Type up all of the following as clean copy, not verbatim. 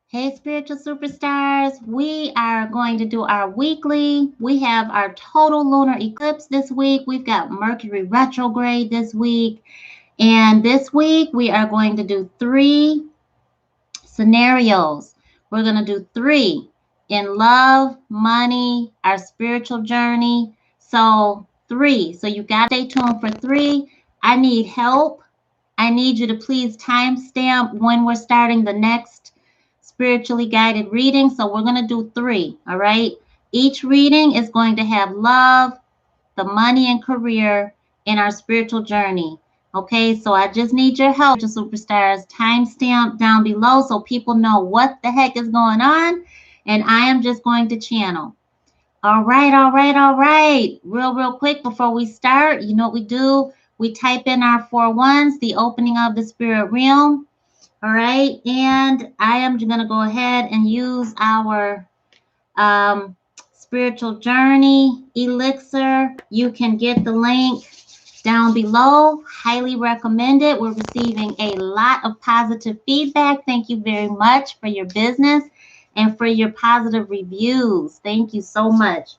Hey, spiritual superstars. We are going to do our weekly. We have our total lunar eclipse this week. We've got Mercury retrograde this week. And this week, we are going to do 3 scenarios. We're going to do 3 in love, money, our spiritual journey. So 3. So you got to stay tuned for 3. I need help. I need you to please timestamp when we're starting the next spiritually guided reading. So we're going to do 3. All right. Each reading is going to have love, the money and career, in our spiritual journey. Okay, so I just need your help, superstars. Timestamp down below so people know what the heck is going on. And I am just going to channel. All right, all right, all right. Real quick before we start, you know what we do? We type in our 4 ones, the opening of the spirit realm. All right, and I am going to go ahead and use our spiritual journey elixir. You can get the link down below. Highly recommend it. We're receiving a lot of positive feedback. Thank you very much for your business and for your positive reviews. Thank you so much.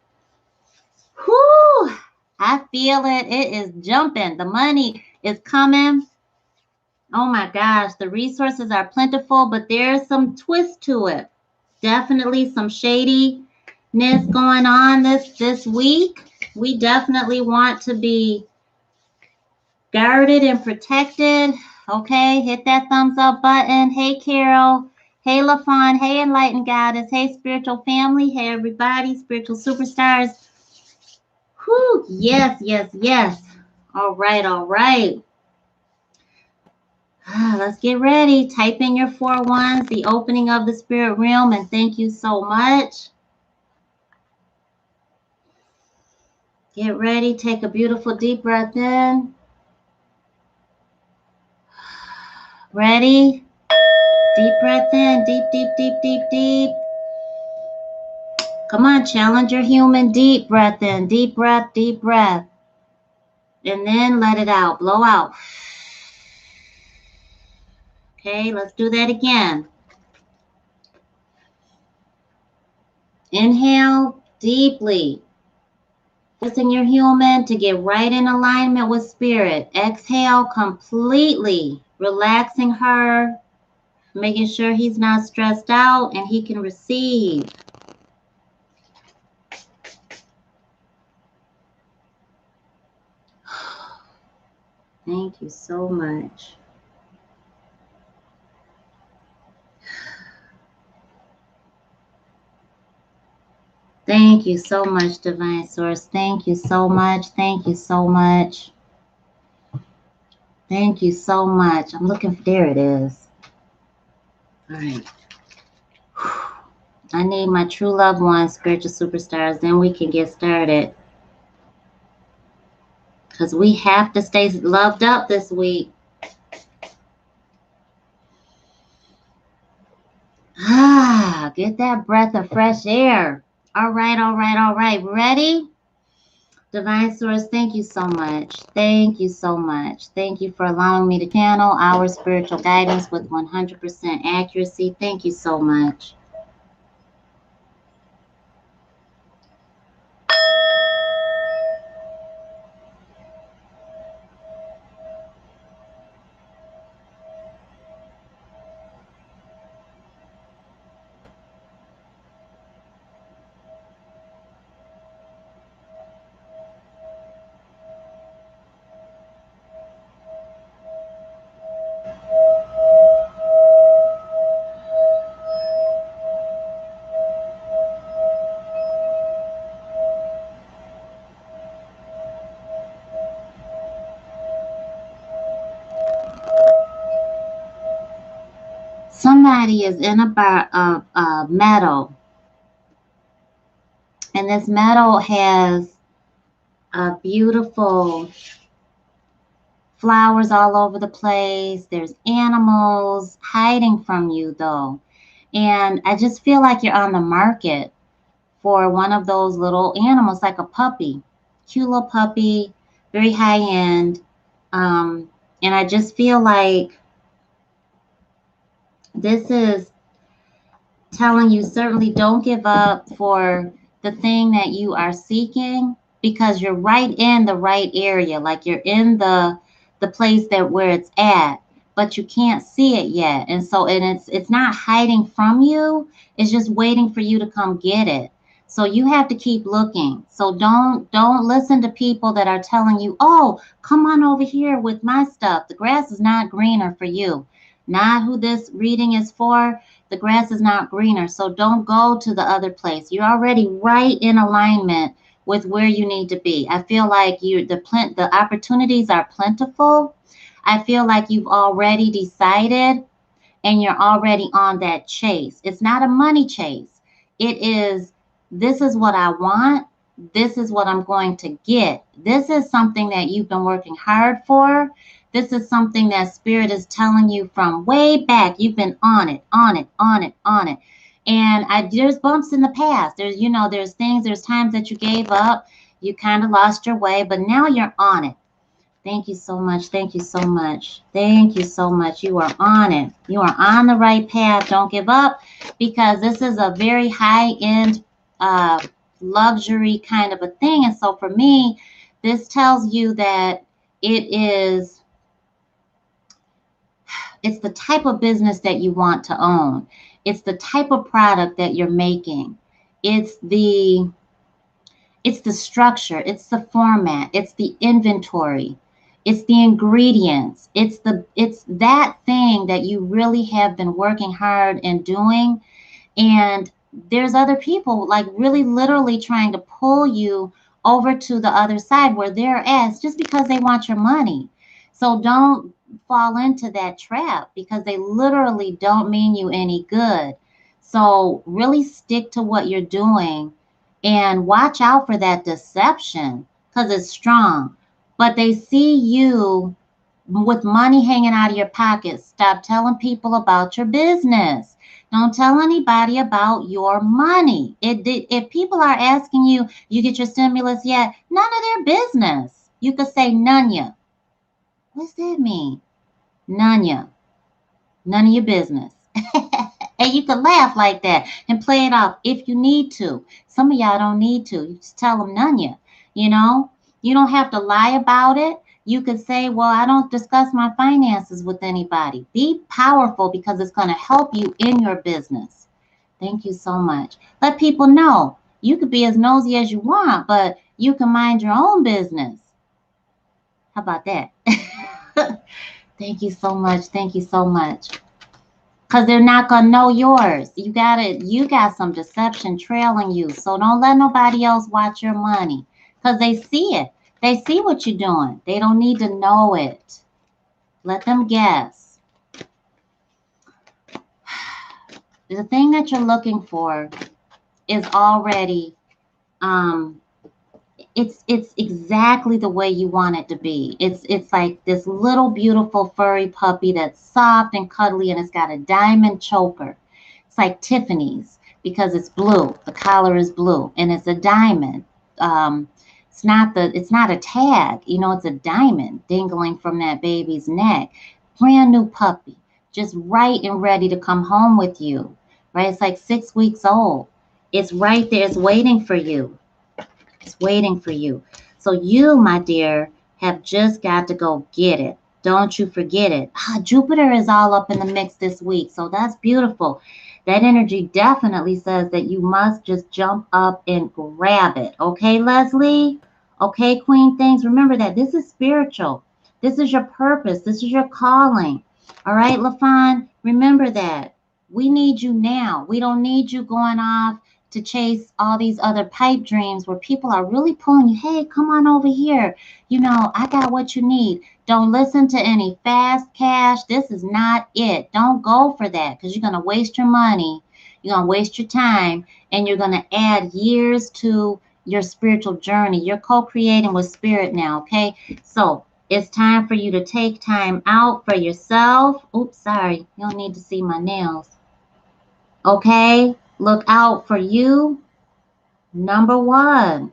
Whoo! I feel it. It is jumping. The money is coming. Oh my gosh, the resources are plentiful, but there's some twist to it. Definitely some shadiness going on this week. We definitely want to be guarded and protected. Okay, hit that thumbs up button. Hey, Carol. Hey, LaFawn. Hey, Enlightened Goddess. Hey, spiritual family. Hey, everybody. Spiritual superstars. Whew. Yes, yes, yes. All right, all right. Let's get ready. Type in your 4 ones, the opening of the spirit realm, and thank you so much. Get ready. Take a beautiful deep breath in. Ready? Deep breath in. Deep, deep, deep, deep, deep. Come on, challenge your human. Deep breath in. Deep breath, deep breath. And then let it out. Blow out. Okay, let's do that again. Inhale deeply. Forcing your human to get right in alignment with spirit. Exhale completely. Relaxing her. Making sure he's not stressed out and he can receive. Thank you so much. Thank you so much, Divine Source. Thank you so much. Thank you so much. Thank you so much. I'm looking for, there it is. All right. I need my true loved ones, spiritual superstars. Then we can get started. Because we have to stay loved up this week. Get that breath of fresh air. All right, all right, all right. Ready? Divine Source, thank you so much. Thank you so much. Thank you for allowing me to channel our spiritual guidance with 100% accuracy. Thank you so much. Somebody is in a bar of meadow, and this meadow has beautiful flowers all over the place. There's animals hiding from you, though, and I just feel like you're on the market for one of those little animals, like a puppy, cute little puppy, very high end. And I just feel like this is telling you certainly don't give up for the thing that you are seeking, because you're right in the right area. Like you're in the place that where it's at, but you can't see it yet. And so and it's not hiding from you. It's just waiting for you to come get it. So you have to keep looking. So don't listen to people that are telling you, "Oh, come on over here with my stuff. The grass is not greener for you." Not who this reading is for. The grass is not greener. So don't go to the other place. You're already right in alignment with where you need to be. I feel like the opportunities are plentiful. I feel like you've already decided and you're already on that chase. It's not a money chase. It is, this is what I want. This is what I'm going to get. This is something that you've been working hard for. This is something that Spirit is telling you from way back. You've been on it, on it, on it, on it. And there's bumps in the past. There's things, there's times that you gave up. You kind of lost your way, but now you're on it. Thank you so much. Thank you so much. Thank you so much. You are on it. You are on the right path. Don't give up, because this is a very high-end luxury kind of a thing. And so for me, this tells you that it's the type of business that you want to own. It's the type of product that you're making. It's the structure, it's the format, it's the inventory, it's the ingredients, it's that thing that you really have been working hard and doing. And there's other people like really literally trying to pull you over to the other side where they're at, just because they want your money. So don't fall into that trap, because they literally don't mean you any good. So really stick to what you're doing and watch out for that deception, because it's strong. But they see you with money hanging out of your pocket. Stop telling people about your business. Don't tell anybody about your money. If people are asking you, you get your stimulus yet? None of their business. You could say none ya. What's that mean? None ya. None of your business. And you can laugh like that and play it off if you need to. Some of y'all don't need to. You just tell them none ya. You know, you don't have to lie about it. You could say, well, I don't discuss my finances with anybody. Be powerful, because it's going to help you in your business. Thank you so much. Let people know. You could be as nosy as you want, but you can mind your own business. How about that? Thank you so much. Thank you so much. Because they're not going to know yours. You got some deception trailing you. So don't let nobody else watch your money, because they see it. They see what you're doing. They don't need to know it. Let them guess. The thing that you're looking for is already, it's exactly the way you want it to be. It's like this little beautiful furry puppy that's soft and cuddly, and it's got a diamond choker. It's like Tiffany's, because it's blue. The collar is blue, and it's a diamond. It's not a tag. It's a diamond dangling from that baby's neck. Brand new puppy, just right and ready to come home with you. Right? It's like 6 weeks old. It's right there. It's waiting for you. It's waiting for you. So you, my dear, have just got to go get it. Don't you forget it. Jupiter is all up in the mix this week, so that's beautiful. That energy definitely says that you must just jump up and grab it. Okay, Leslie? Okay, Queen Things. Remember that this is spiritual. This is your purpose. This is your calling. All right, LaFawn? Remember that. We need you now. We don't need you going off to chase all these other pipe dreams where people are really pulling you. Hey, come on over here. I got what you need. Don't listen to any fast cash. This is not it. Don't go for that, because you're going to waste your money. You're going to waste your time, and you're going to add years to your spiritual journey. You're co-creating with spirit now, okay? So it's time for you to take time out for yourself. Oops, sorry. You don't need to see my nails. Okay? Look out for you. Number one,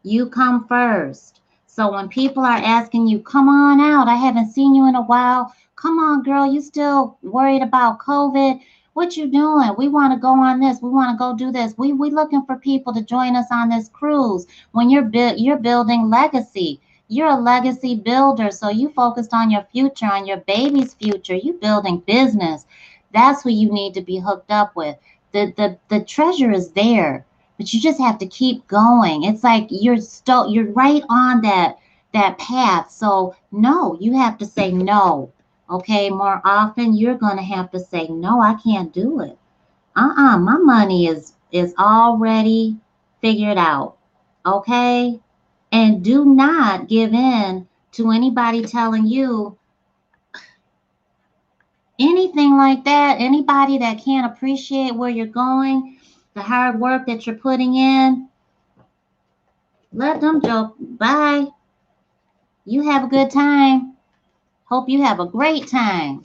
you come first. So when people are asking you, come on out, I haven't seen you in a while. Come on, girl, you still worried about COVID? What you doing? We want to go on this. We want to go do this. We looking for people to join us on this cruise. When you're building legacy. You're a legacy builder, so you focused on your future, on your baby's future. You building business. That's who you need to be hooked up with. The treasure is there, but you just have to keep going. It's like you're right on that path. So no, you have to say no. Okay, more often you're gonna have to say no. I can't do it. My money is already figured out. Okay, and do not give in to anybody telling you anything like that. Anybody that can't appreciate where you're going, the hard work that you're putting in. Let them joke. Bye. You have a good time. Hope you have a great time.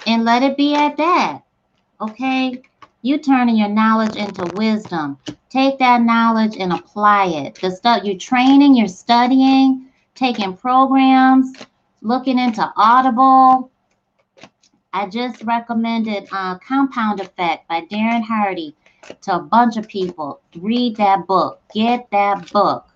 And let it be at that. Okay? You turning your knowledge into wisdom. Take that knowledge and apply it. The stuff you're training, you're studying, taking programs, looking into Audible. I just recommended Compound Effect by Darren Hardy to a bunch of people. Read that book. Get that book.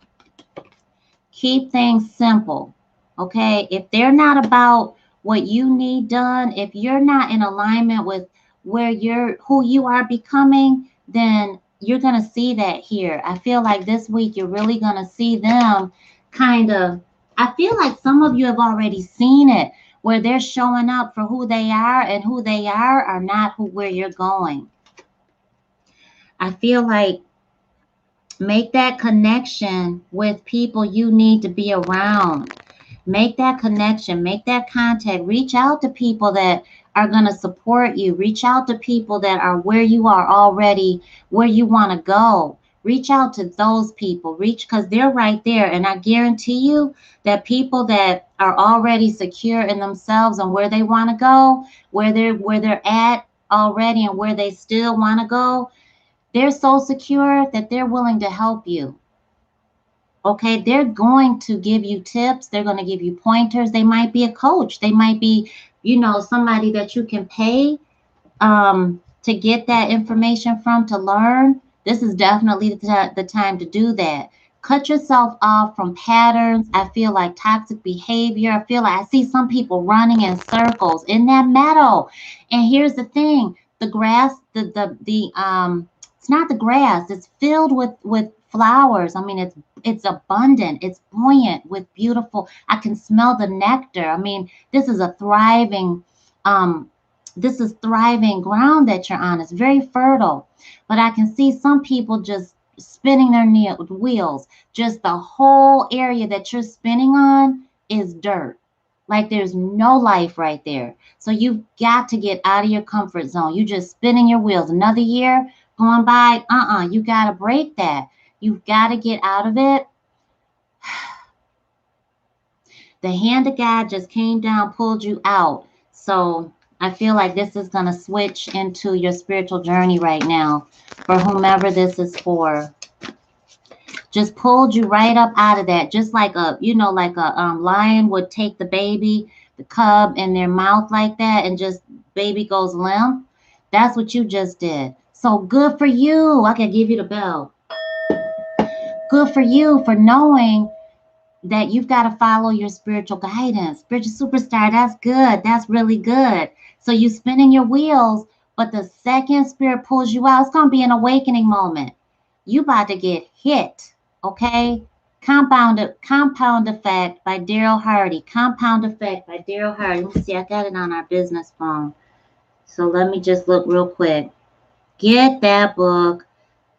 Keep things simple. Okay? If they're not about what you need done, if you're not in alignment with who you are becoming, then you're going to see that here. I feel like this week you're really going to see them kind of, I feel like some of you have already seen it where they're showing up for who they are, and who they are not where you're going. I feel like make that connection with people you need to be around. Make that connection, make that contact. Reach out to people that are going to support you. Reach out to people that are where you are already, where you want to go. Reach out to those people. Because they're right there. And I guarantee you that people that are already secure in themselves and where they want to go, where they're at already and where they still want to go, they're so secure that they're willing to help you. Okay, they're going to give you tips. They're going to give you pointers. They might be a coach. They might be, somebody that you can pay to get that information from, to learn. This is definitely the time to do that. Cut yourself off from patterns. I feel like toxic behavior. I feel like I see some people running in circles in that meadow. And here's the thing: the grass, it's not the grass. It's filled with flowers. I mean, it's abundant. It's buoyant with beautiful. I can smell the nectar. I mean, this is a thriving ground that you're on. It's very fertile. But I can see some people just spinning their wheels. Just the whole area that you're spinning on is dirt. Like there's no life right there. So you've got to get out of your comfort zone. You just spinning your wheels. Another year going by, you got to break that. You've got to get out of it. The hand of God just came down, pulled you out. So I feel like this is going to switch into your spiritual journey right now for whomever this is for. Just pulled you right up out of that. Just like a lion would take the baby, the cub in their mouth like that, and just baby goes limp. That's what you just did. So good for you. I can give you the bell. Good for you for knowing that you've got to follow your spiritual guidance. Spiritual superstar, that's good. That's really good. So you're spinning your wheels, but the second spirit pulls you out, it's going to be an awakening moment. You about to get hit, okay? Compound Effect by Daryl Hardy. Compound Effect by Daryl Hardy. Let me see. I got it on our business phone. So let me just look real quick. Get that book.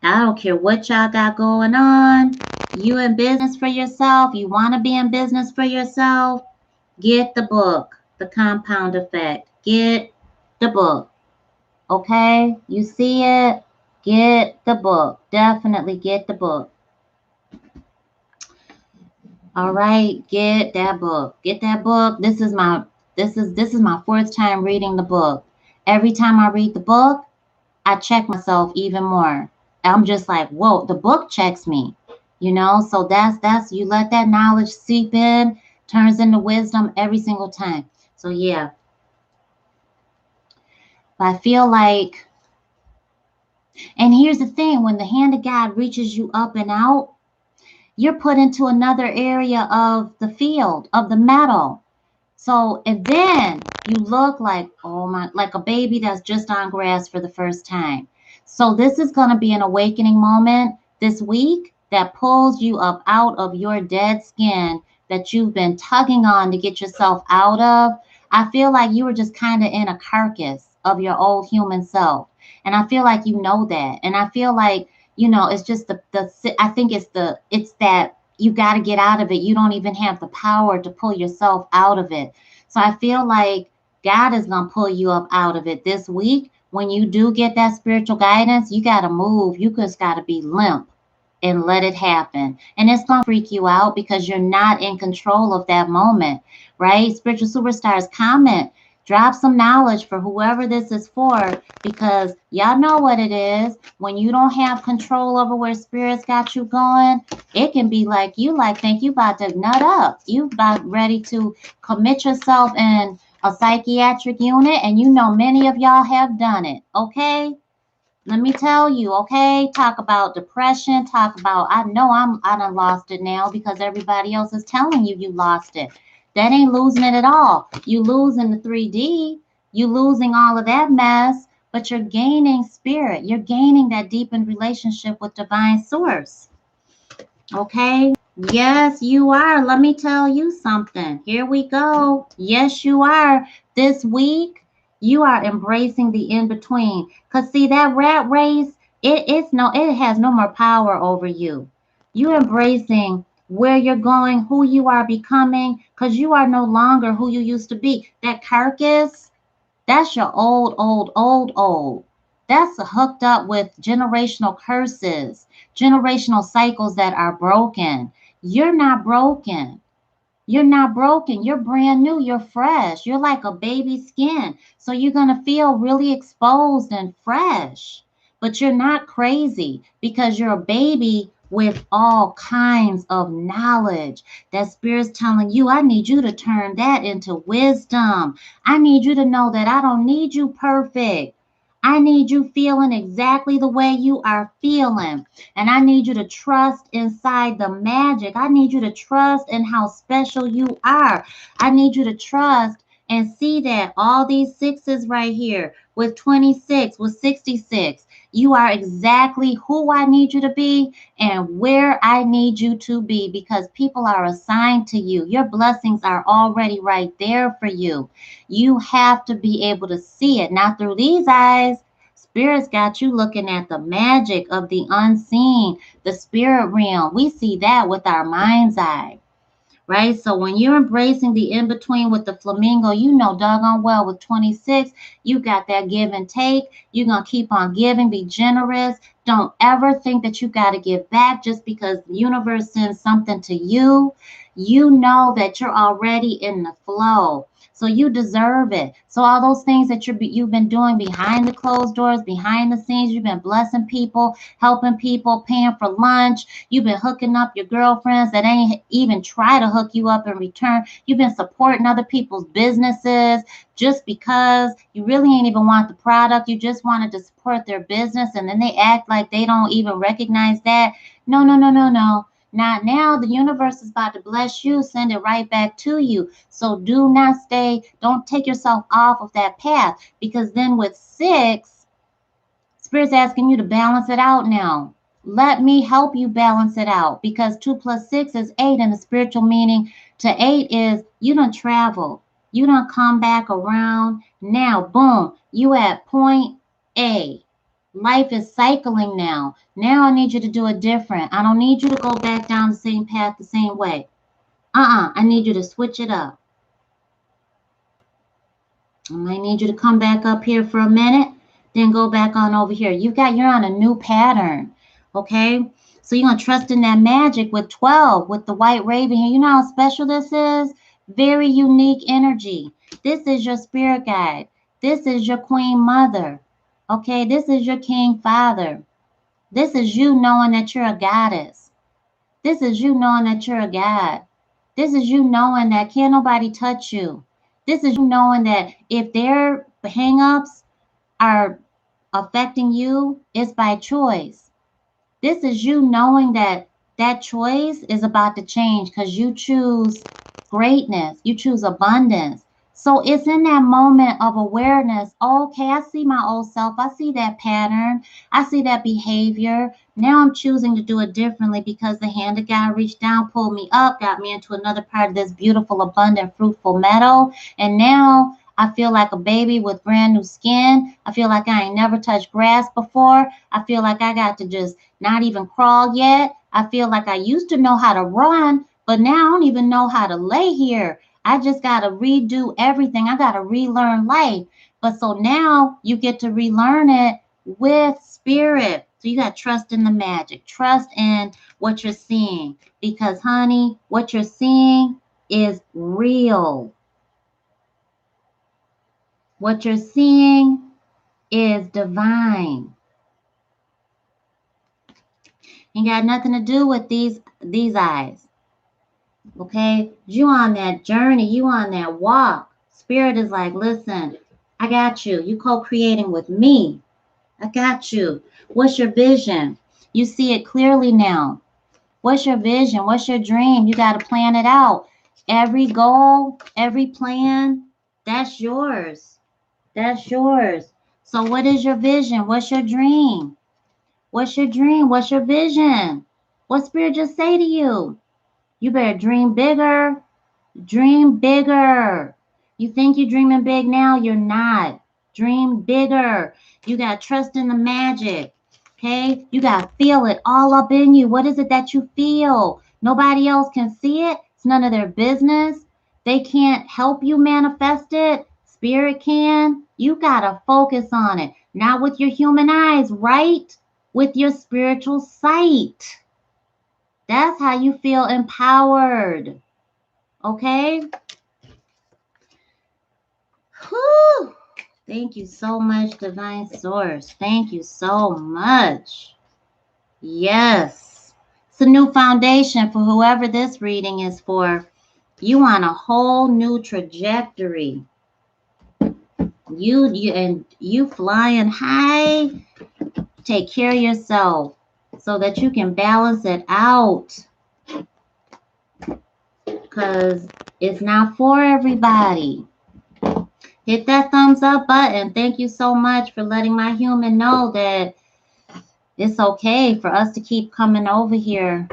I don't care what y'all got going on. You in business for yourself. You want to be in business for yourself. Get the book, The Compound Effect. Get the book. Okay? You see it? Get the book. Definitely get the book. All right, get that book. Get that book. This is my fourth time reading the book. Every time I read the book, I check myself even more. I'm just like, whoa, the book checks me. You know, so that's you let that knowledge seep in, turns into wisdom every single time. So yeah, I feel like, and here's the thing, when the hand of God reaches you up and out, you're put into another area of the field, of the metal. So, and then you look like, oh my, like a baby that's just on grass for the first time. So this is going to be an awakening moment this week that pulls you up out of your dead skin that you've been tugging on to get yourself out of. I feel like you were just kind of in a carcass of your old human self. And I feel like you know that. And I feel like, you know, it's just I think it's that you got to get out of it. You don't even have the power to pull yourself out of it. So I feel like God is going to pull you up out of it this week. When you do get that spiritual guidance, you got to move. You just got to be limp and let it happen. And it's going to freak you out because you're not in control of that moment, right? Spiritual superstars, comment, drop some knowledge for whoever this is for, because y'all know what it is. When you don't have control over where spirits got you going, it can be like you think you about to nut up. You about ready to commit yourself in a psychiatric unit, and you know many of y'all have done it, okay? Let me tell you, okay? Talk about depression, talk about, I know I done lost it now because everybody else is telling you you lost it. That ain't losing it at all. You losing the 3D, you losing all of that mess, but you're gaining spirit. You're gaining that deepened relationship with divine source. Okay? Yes, you are. Let me tell you something. Here we go. Yes, you are. This week, you are embracing the in between. Cause see that rat race, it has no more power over you. You embracing where you're going, who you are becoming, cause you are no longer who you used to be. That carcass, that's your old. That's hooked up with generational curses, generational cycles that are broken. You're not broken. You're not broken. You're brand new. You're fresh. You're like a baby skin. So you're going to feel really exposed and fresh. But you're not crazy because you're a baby with all kinds of knowledge. That spirit's telling you, I need you to turn that into wisdom. I need you to know that I don't need you perfect. I need you feeling exactly the way you are feeling. And I need you to trust inside the magic. I need you to trust in how special you are. I need you to trust and see that all these sixes right here with 26, with 66, you are exactly who I need you to be and where I need you to be, because people are assigned to you. Your blessings are already right there for you. You have to be able to see it, not through these eyes. Spirit's got you looking at the magic of the unseen, the spirit realm. We see that with our mind's eye, right? So when you're embracing the in between with the flamingo, you know doggone well with 26, you got that give and take. You're going to keep on giving, be generous. Don't ever think that you got to give back just because the universe sends something to you. You know that you're already in the flow. So you deserve it. So all those things that you've been doing behind the closed doors, behind the scenes, you've been blessing people, helping people, paying for lunch. You've been hooking up your girlfriends that ain't even try to hook you up in return. You've been supporting other people's businesses just because you really ain't even want the product. You just wanted to support their business, and then they act like they don't even recognize that. No, no, no, no, no. Not now. The universe is about to bless you, send it right back to you. So do not don't take yourself off of that path, because then with 6, Spirit's asking you to balance it out now. Let me help you balance it out, because 2 plus 6 is 8, and the spiritual meaning to 8 is you done travel. You done come back around. Now, boom, you at point A. Life is cycling now. Now I need you to do it different. I don't need you to go back down the same path the same way. I need you to switch it up. I might need you to come back up here for a minute, then go back on over here. You're on a new pattern, okay? So you're going to trust in that magic with 12, with the white raven here. You know how special this is? Very unique energy. This is your spirit guide. This is your queen mother, okay? This is your king father. This is you knowing that you're a goddess. This is you knowing that you're a God. This is you knowing that can't nobody touch you. This is you knowing that if their hang-ups are affecting you, it's by choice. This is you knowing that that choice is about to change because you choose greatness, you choose abundance. So it's in that moment of awareness. Okay, I see my old self. I see that pattern. I see that behavior. Now I'm choosing to do it differently because the hand of God reached down, pulled me up, got me into another part of this beautiful, abundant, fruitful meadow. And now I feel like a baby with brand new skin. I feel like I ain't never touched grass before. I feel like I got to just not even crawl yet. I feel like I used to know how to run, but now I don't even know how to lay here. I just got to redo everything. I got to relearn life. But so now you get to relearn it with spirit. So you got to trust in the magic, trust in what you're seeing. Because, honey, what you're seeing is real. What you're seeing is divine. Ain't got nothing to do with these eyes. Okay? You on that journey, you on that walk. Spirit is like, listen, I got you. You co-creating with me. I got you. What's your vision? You see it clearly now. What's your vision? What's your dream? You got to plan it out. Every goal, every plan, that's yours. That's yours. So what is your vision? What's your dream? What's your dream? What's your vision? What Spirit just say to you? You better dream bigger. Dream bigger. You think you're dreaming big now? You're not. Dream bigger. You got to trust in the magic. Okay? You got to feel it all up in you. What is it that you feel? Nobody else can see it. It's none of their business. They can't help you manifest it. Spirit can. You got to focus on it. Not with your human eyes, right? With your spiritual sight. That's how you feel empowered. Okay? Whew. Thank you so much, Divine Source. Thank you so much. Yes. It's a new foundation for whoever this reading is for. You on a whole new trajectory. You flying high. Take care of yourself so that you can balance it out. Because it's not for everybody. Hit that thumbs up button. Thank you so much for letting my human know that it's okay for us to keep coming over here.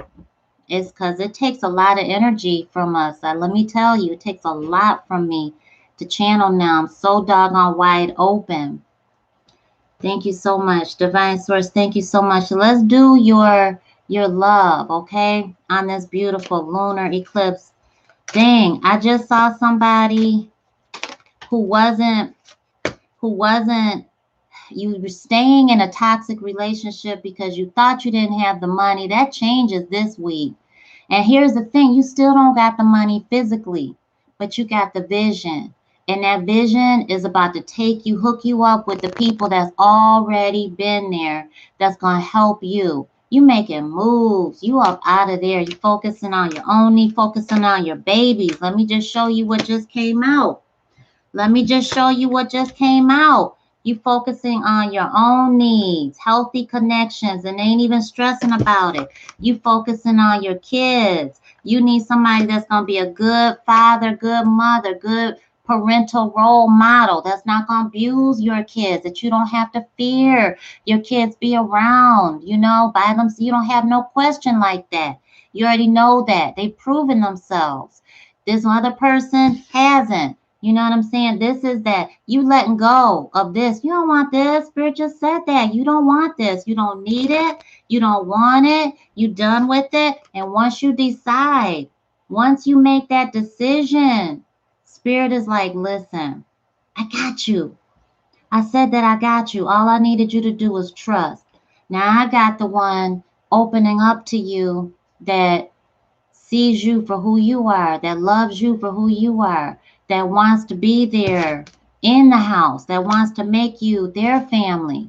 It's because it takes a lot of energy from us. Let me tell you, it takes a lot from me to channel now. I'm so doggone wide open. Thank you so much. Divine Source, thank you so much. Let's do your love, okay? On this beautiful lunar eclipse. Dang, I just saw somebody who wasn't, you were staying in a toxic relationship because you thought you didn't have the money. That changes this week. And here's the thing, you still don't got the money physically, but you got the vision. And that vision is about to take you, hook you up with the people that's already been there, that's going to help you. You making moves. You up out of there. You focusing on your own need, focusing on your babies. Let me just show you what just came out. Let me just show you what just came out. You focusing on your own needs, healthy connections, and ain't even stressing about it. You focusing on your kids. You need somebody that's going to be a good father, good mother, good parental role model that's not going to abuse your kids, that you don't have to fear your kids be around, by them. So you don't have no question like that. You already know that. They've proven themselves. This other person hasn't. You know what I'm saying? This is that you letting go of this. You don't want this. Spirit just said that. You don't want this. You don't need it. You don't want it. You done with it. And once you decide, once you make that decision, Spirit is like, listen, I got you. I said that I got you. All I needed you to do was trust. Now I got the one opening up to you that sees you for who you are, that loves you for who you are, that wants to be there in the house, that wants to make you their family.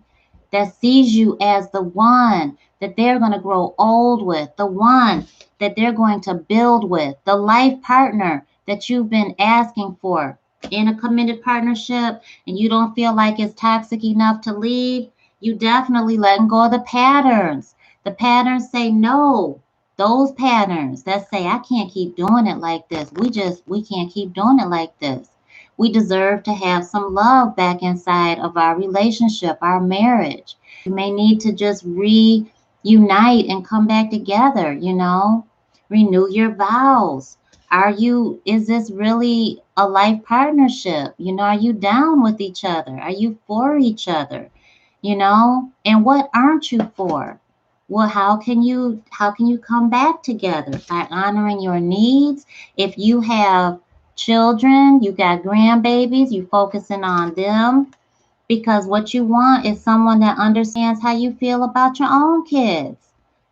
that sees you as the one that they're going to grow old with, the one that they're going to build with, the life partner that you've been asking for in a committed partnership, and you don't feel like it's toxic enough to leave, you definitely letting go of the patterns. The patterns say no. Those patterns that say, I can't keep doing it like this. We can't keep doing it like this. We deserve to have some love back inside of our relationship, our marriage. You may need to just reunite and come back together, renew your vows. Is this really a life partnership? Are you down with each other? Are you for each other? And what aren't you for? Well, how can you come back together? By honoring your needs. If you have children, you got grandbabies, you focusing on them, because what you want is someone that understands how you feel about your own kids.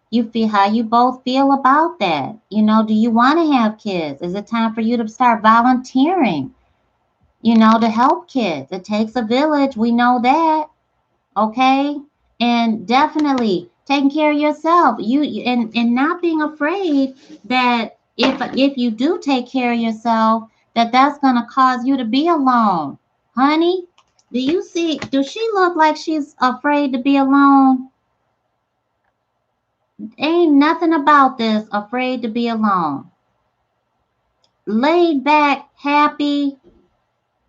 You feel how you both feel about that. Do you want to have kids? Is it time for you to start volunteering, to help kids? It takes a village. We know that. Okay. And definitely taking care of yourself. And not being afraid that if you do take care of yourself, that's gonna cause you to be alone. Honey, does she look like she's afraid to be alone? Ain't nothing about this afraid to be alone. Laid back, happy,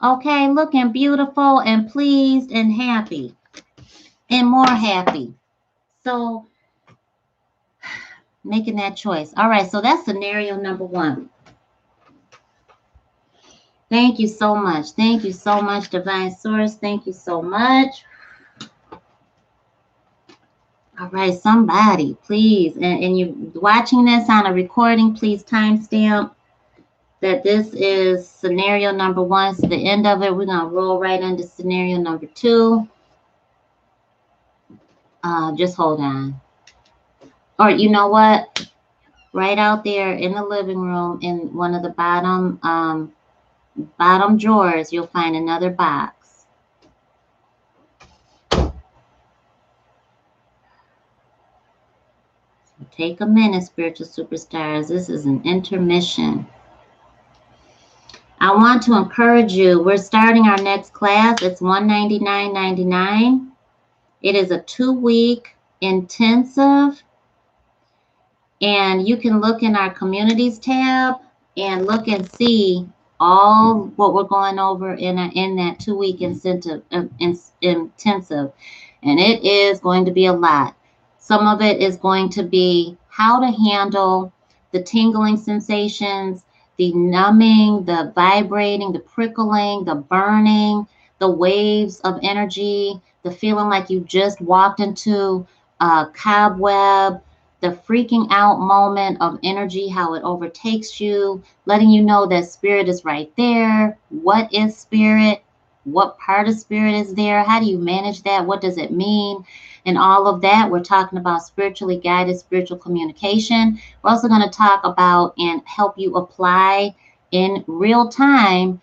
okay, looking beautiful and pleased and happy and more happy. So making that choice. All right, so that's scenario number 1. Thank you so much. Thank you so much, Divine Source. Thank you so much. All right, somebody, please, and you're watching this on a recording, please timestamp that this is scenario number 1. So the end of it, we're going to roll right into scenario number 2. Just hold on. Or you know what? Right out there in the living room, in one of the bottom drawers, you'll find another box. Take a minute, spiritual superstars. This is an intermission. I want to encourage you. We're starting our next class. It's $199.99. It is a 2-week intensive. And you can look in our communities tab and look and see all what we're going over in that 2-week intensive. And it is going to be a lot. Some of it is going to be how to handle the tingling sensations, the numbing, the vibrating, the prickling, the burning, the waves of energy, the feeling like you just walked into a cobweb, the freaking out moment of energy, how it overtakes you, letting you know that spirit is right there. What is spirit? What part of spirit is there? How do you manage that? What does it mean? And all of that, we're talking about spiritually guided spiritual communication. We're also going to talk about and help you apply in real time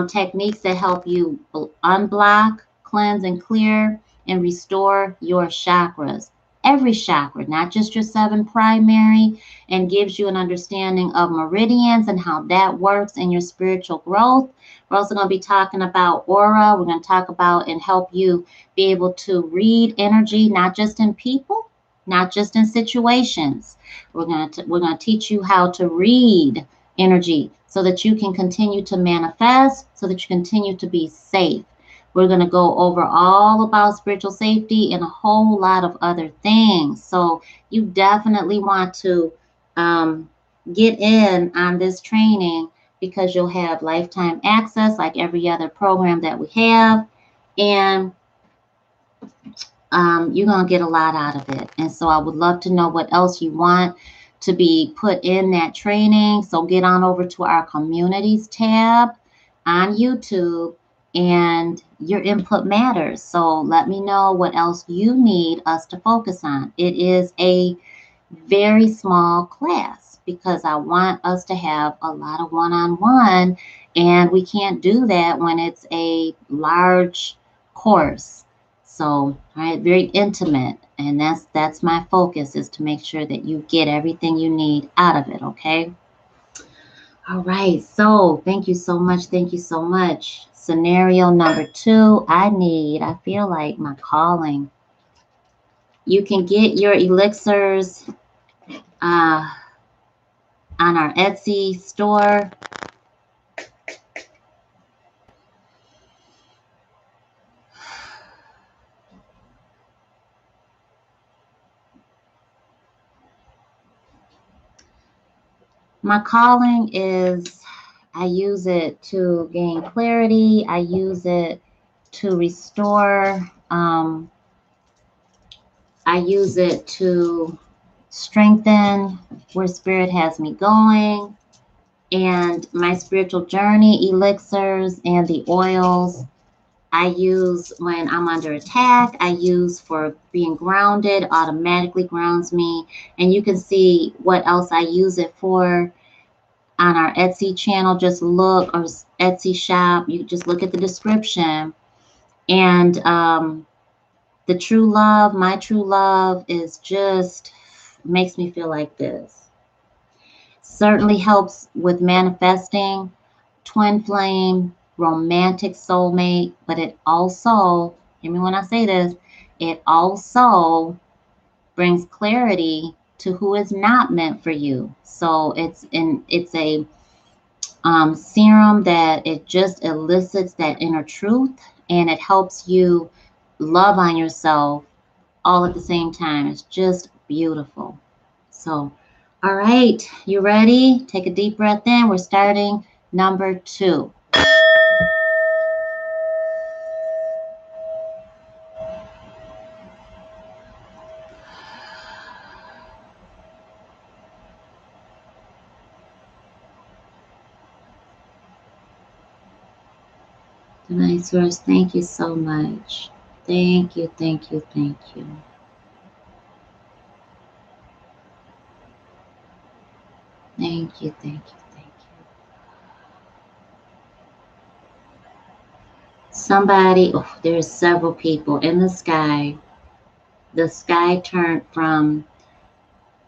techniques that help you unblock, cleanse, and clear, and restore your chakras. Every chakra, not just your 7 primary, and gives you an understanding of meridians and how that works in your spiritual growth. We're also going to be talking about aura. We're going to talk about and help you be able to read energy, not just in people, not just in situations. We're going to teach you how to read energy so that you can continue to manifest, so that you continue to be safe. We're going to go over all about spiritual safety and a whole lot of other things. So you definitely want to get in on this training, because you'll have lifetime access like every other program that we have. And you're going to get a lot out of it. And so I would love to know what else you want to be put in that training. So get on over to our communities tab on YouTube, and your input matters. So let me know what else you need us to focus on. It is a very small class because I want us to have a lot of one-on-one, and we can't do that when it's a large course. So, all right, very intimate. And that's my focus, is to make sure that you get everything you need out of it, okay? All right, so thank you so much. Thank you so much. Scenario number 2, I feel like my calling. You can get your elixirs on our Etsy store. My calling is, I use it to gain clarity. I use it to restore. I use it to strengthen where spirit has me going. And my spiritual journey elixirs and the oils I use when I'm under attack. I use for being grounded, automatically grounds me. And you can see what else I use it for on our Etsy channel. Just look, or Etsy shop. You just look at the description. And the true love, my true love, is just makes me feel like this. Certainly helps with manifesting, twin flame, romantic soulmate, but it also, hear me when I say this, it also brings clarity to who is not meant for you. So it's a serum that it just elicits that inner truth, and it helps you love on yourself all at the same time. It's just beautiful. So, all right, you ready? Take a deep breath in. We're starting number 2. Divine Source, thank you so much. Thank you, thank you, thank you. Thank you, thank you, thank you. Somebody, oh, there's several people in the sky. The sky turned from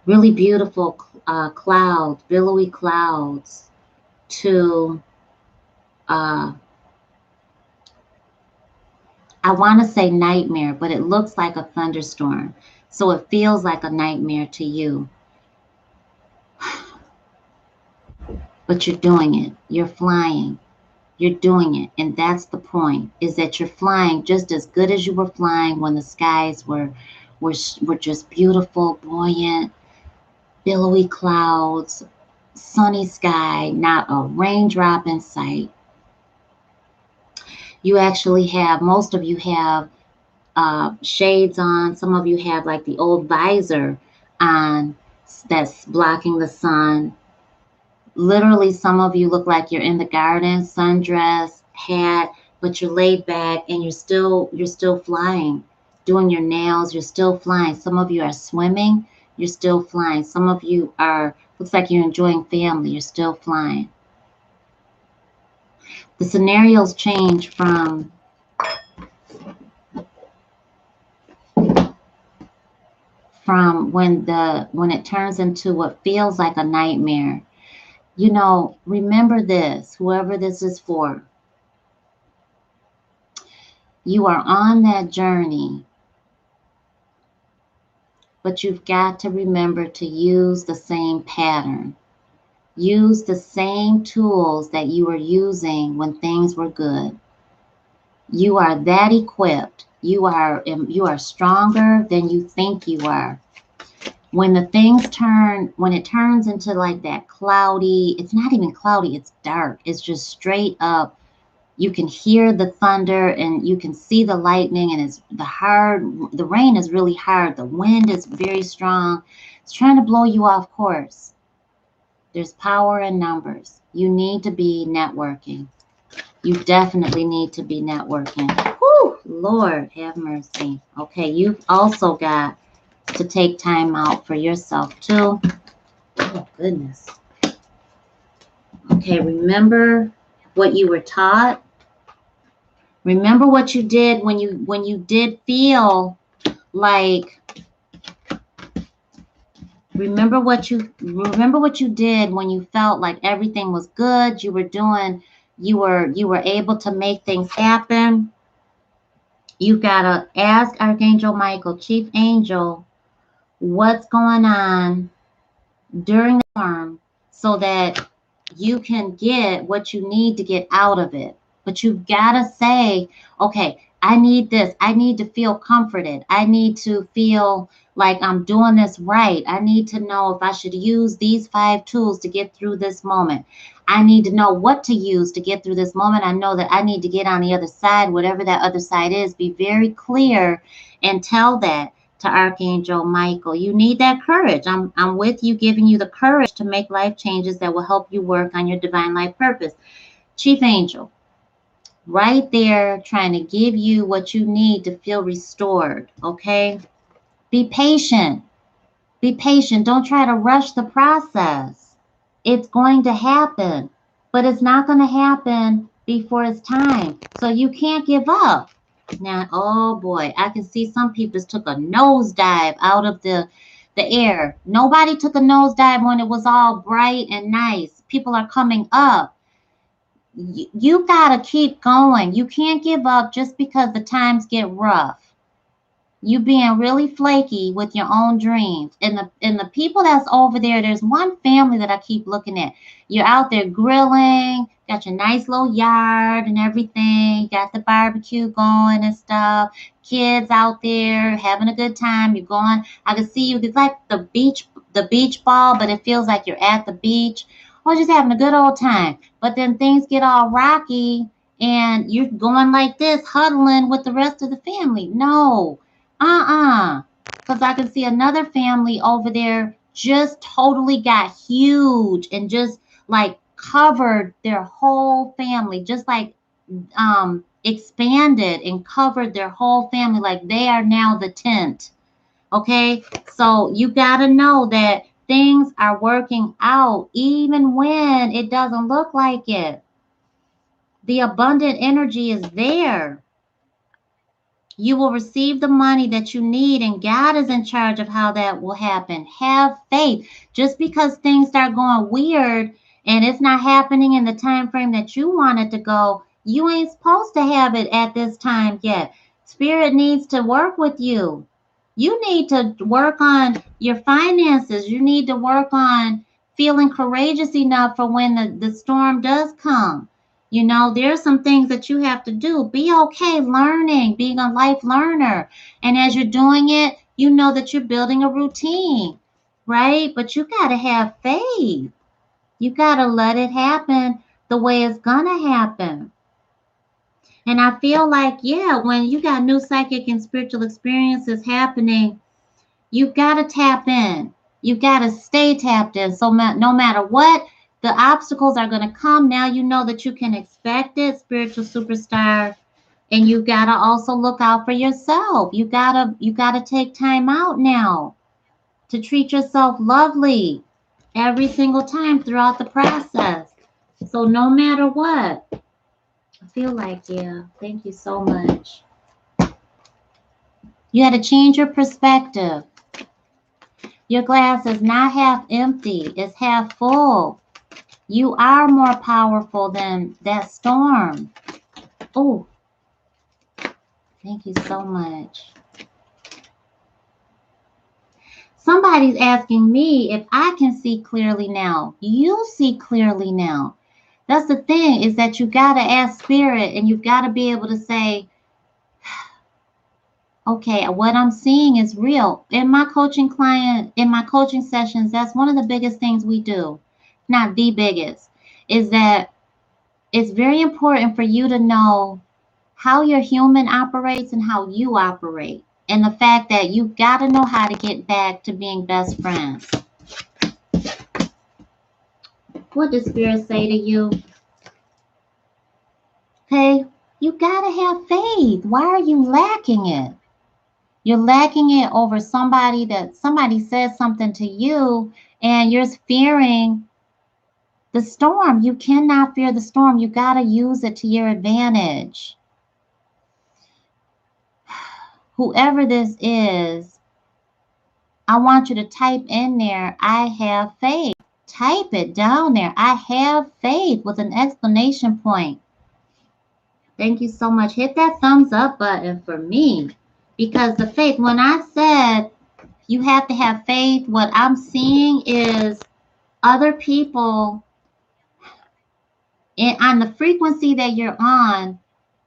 really beautiful clouds, billowy clouds, to, I want to say nightmare, but it looks like a thunderstorm. So it feels like a nightmare to you. But you're doing it. You're flying. You're doing it. And that's the point, is that you're flying just as good as you were flying when the skies were just beautiful, buoyant, billowy clouds, sunny sky, not a raindrop in sight. You actually have, most of you have shades on. Some of you have like the old visor on that's blocking the sun. Literally, some of you look like you're in the garden, sundress, hat, but you're laid back and you're still flying, doing your nails. You're still flying. Some of you are swimming. You're still flying. Some of you are, looks like you're enjoying family. You're still flying. The scenarios change from when it turns into what feels like a nightmare. You know, remember this, whoever this is for. You are on that journey, but you've got to remember to use the same pattern. Use the same tools that you were using when things were good. You are that equipped. You are stronger than you think you are. When it turns into like that cloudy, it's not even cloudy, it's dark. It's just straight up. You can hear the thunder and you can see the lightning, and the rain is really hard. The wind is very strong. It's trying to blow you off course. There's power in numbers. You need to be networking. You definitely need to be networking. Whew, Lord have mercy. Okay, you've also got to take time out for yourself too. Oh, goodness. Okay, remember what you were taught. Remember what you did when you did feel like, remember what you did when you felt like everything was good, you were able to make things happen. You gotta ask Archangel Michael, Chief Angel, what's going on during the storm so that you can get what you need to get out of it. But you've got to say, okay, I need this. I need to feel comforted. I need to feel like I'm doing this right. I need to know if I should use these 5 tools to get through this moment. I need to know what to use to get through this moment. I know that I need to get on the other side, whatever that other side is. Be very clear and tell that to Archangel Michael. You need that courage. I'm with you, giving you the courage to make life changes that will help you work on your divine life purpose. Chief Angel, right there, trying to give you what you need to feel restored, okay? Be patient. Be patient. Don't try to rush the process. It's going to happen, but it's not going to happen before it's time. So you can't give up. Now, oh boy, I can see some people just took a nosedive out of the air. Nobody took a nosedive when it was all bright and nice. People are coming up. You got to keep going. You can't give up just because the times get rough. You being really flaky with your own dreams. And the people that's over there, there's one family that I keep looking at. You're out there grilling, got your nice little yard and everything, got the barbecue going and stuff. Kids out there having a good time. You're going, I can see you, it's like the beach ball, but it feels like you're at the beach. Or just having a good old time. But then things get all rocky and you're going like this, huddling with the rest of the family. No. Because I can see another family over there just totally got huge and just like covered their whole family, just like expanded and covered their whole family, like they are now the tent. Okay, so you got to know that things are working out even when it doesn't look like it. The abundant energy is there. You will receive the money that you need, and God is in charge of how that will happen. Have faith. Just because things start going weird and it's not happening in the time frame that you want it to go, you ain't supposed to have it at this time yet. Spirit needs to work with you. You need to work on your finances. You need to work on feeling courageous enough for when the storm does come. You know, there's some things that you have to do. Be okay learning, being a life learner. And as you're doing it, you know that you're building a routine, right? But you got to have faith. You got to let it happen the way it's going to happen. And I feel like, yeah, when you got new psychic and spiritual experiences happening, you got to tap in. You got to stay tapped in. So no matter what, the obstacles are going to come. Now you know that you can expect it, spiritual superstar. And you got to also look out for yourself. You got to take time out now to treat yourself lovely every single time throughout the process. So no matter what, I feel like, yeah, thank you so much. You had to change your perspective. Your glass is not half empty, it's half full. You are more powerful than that storm. Oh, thank you so much. Somebody's asking me if I can see clearly now. You see clearly now. That's the thing, is that you got to ask spirit and you've got to be able to say, okay, what I'm seeing is real. In my coaching sessions, that's one of the biggest things we do. Not the biggest, is that it's very important for you to know how your human operates and how you operate. And the fact that you've got to know how to get back to being best friends. What does Spirit say to you? Okay, you got to have faith. Why are you lacking it? You're lacking it over somebody says something to you and you're fearing the storm. You cannot fear the storm. You got to use it to your advantage. whoever this is, I want you to type in there, I have faith. Type it down there. I have faith with an exclamation point. Thank you so much. Hit that thumbs up button for me. Because the faith, when I said you have to have faith, what I'm seeing is other people on the frequency that you're on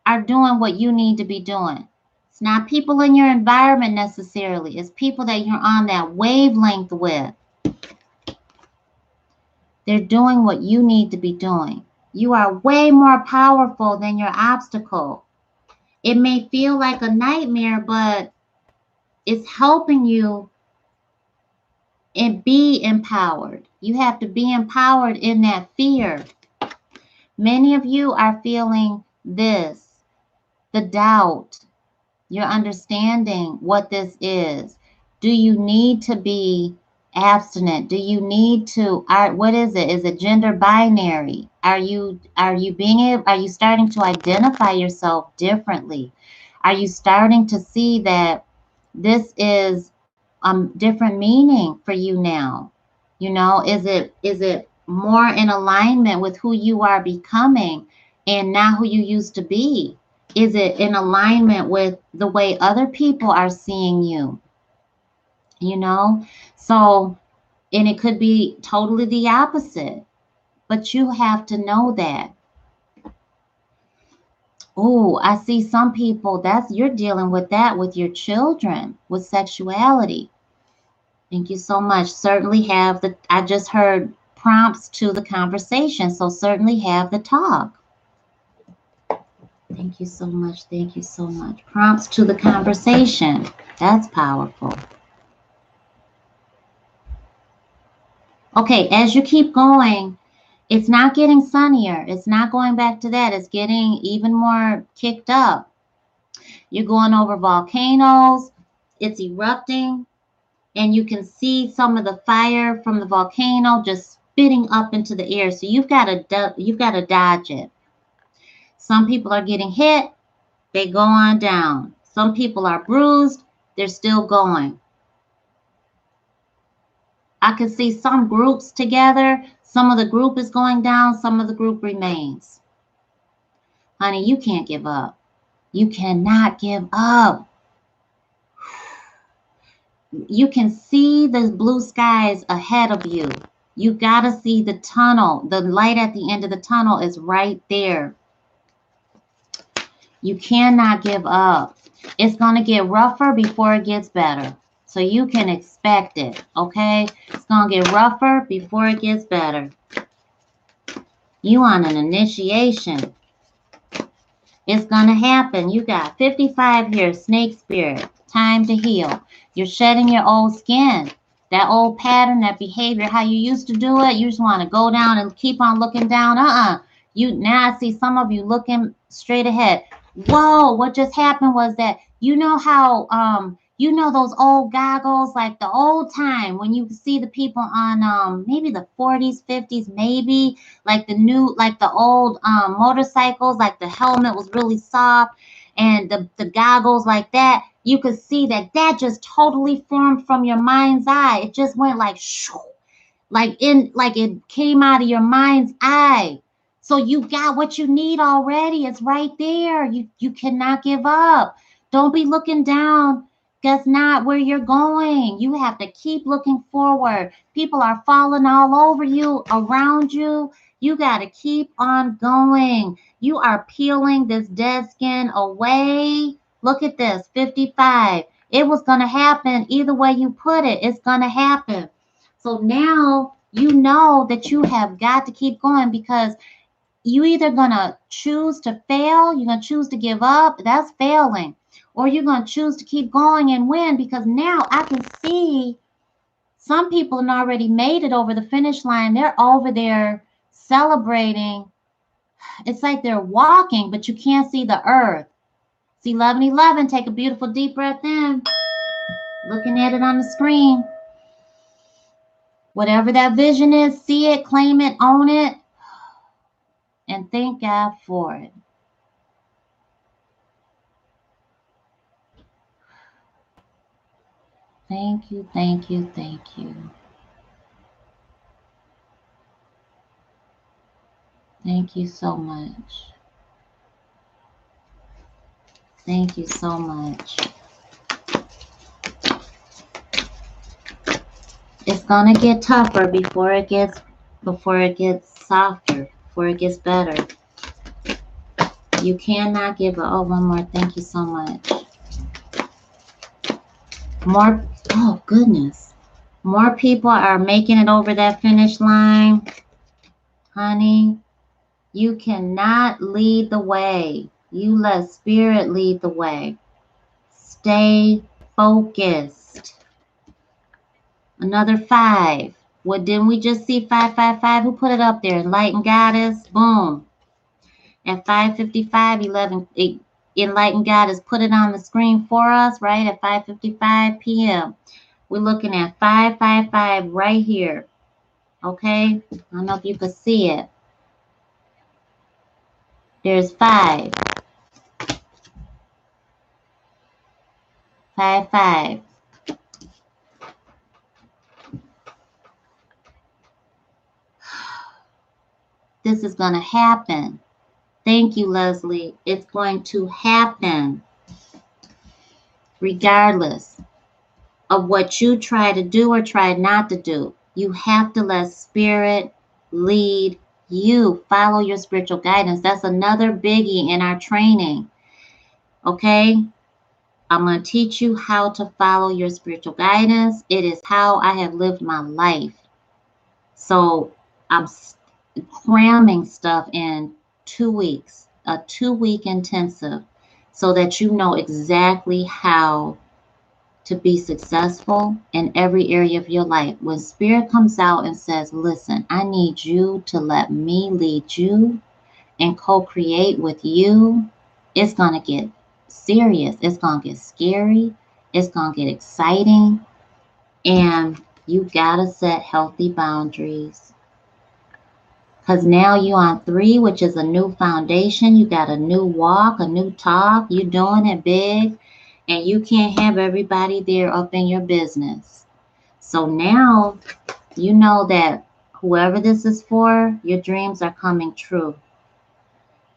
are doing what you need to be doing. It's not people in your environment necessarily. It's people that you're on that wavelength with. They're doing what you need to be doing. You are way more powerful than your obstacle. It may feel like a nightmare, but it's helping you and be empowered. You have to be empowered in that fear. Many of you are feeling this, the doubt. You're understanding what this is. Do you need to be abstinent? Do you need to, what is it? Is it gender binary? Are you starting to identify yourself differently? Are you starting to see that this is different meaning for you now? You know, is it more in alignment with who you are becoming and not who you used to be? Is it in alignment with the way other people are seeing you? You know, so, and it could be totally the opposite, but you have to know that. Oh, I see some people, you're dealing with that with your children, with sexuality. Thank you so much. Certainly I just heard prompts to the conversation, so certainly have the talk. Thank you so much. Thank you so much. Prompts to the conversation. That's powerful. Okay, as you keep going, it's not getting sunnier. It's not going back to that. It's getting even more kicked up. You're going over volcanoes. It's erupting. And you can see some of the fire from the volcano just spitting up into the air. So you've got to dodge it. Some people are getting hit. They go on down. Some people are bruised. They're still going. I can see some groups together. Some of the group is going down. Some of the group remains. Honey, you can't give up. You cannot give up. You can see the blue skies ahead of you. You got to see the tunnel. The light at the end of the tunnel is right there. You cannot give up. It's going to get rougher before it gets better. So you can expect it, okay? It's going to get rougher before it gets better. You on an initiation. It's going to happen. You got 55 here, snake spirit. Time to heal. You're shedding your old skin. That old pattern, that behavior, how you used to do it, you just want to go down and keep on looking down. Now I see some of you looking straight ahead. Whoa, what just happened was that, you know how, those old goggles, like the old time when you see the people on maybe the 40s, 50s, maybe like the old motorcycles, like the helmet was really soft and the goggles like that. You could see that just totally formed from your mind's eye. It just went like shoo, like it came out of your mind's eye. So you got what you need already. It's right there. You cannot give up. Don't be looking down. That's not where you're going. You have to keep looking forward. People are falling all over you, around you. You got to keep on going. You are peeling this dead skin away. Look at this, 55. It was going to happen either way you put it. It's going to happen. So now you know that you have got to keep going, because you either going to choose to fail, you're going to choose to give up, that's failing, or you're going to choose to keep going and win, because now I can see some people have already made it over the finish line. They're over there celebrating. It's like they're walking, but you can't see the earth. See 1111, take a beautiful deep breath in, looking at it on the screen. Whatever that vision is, see it, claim it, own it, and thank God for it. Thank you, thank you, thank you. Thank you so much. Thank you so much. It's gonna get tougher before it gets softer, before it gets better. You cannot give up. Oh, one more. Thank you so much. More. Oh, goodness. More people are making it over that finish line. Honey, you cannot lead the way. You let spirit lead the way. Stay focused. Another 5. What didn't we just see? 555. Who put it up there? Enlightened Goddess. Boom. At 5:55, 11, Enlightened Goddess put it on the screen for us, right? At 5:55 p.m. We're looking at 555 right here. Okay? I don't know if you can see it. There's 5. 5. This is going to happen. Thank you, Leslie. It's going to happen regardless of what you try to do or try not to do. You have to let spirit lead you. Follow your spiritual guidance. That's another biggie in our training. Okay? I'm going to teach you how to follow your spiritual guidance. It is how I have lived my life. So I'm cramming stuff in 2 weeks, a 2-week intensive, so that you know exactly how to be successful in every area of your life. When spirit comes out and says, listen, I need you to let me lead you and co-create with you, it's going to get serious. It's going to get scary. It's going to get exciting. And you got to set healthy boundaries. Because now you're on 3, which is a new foundation. You got a new walk, a new talk. You're doing it big. And you can't have everybody there up in your business. So now you know that whoever this is for, your dreams are coming true.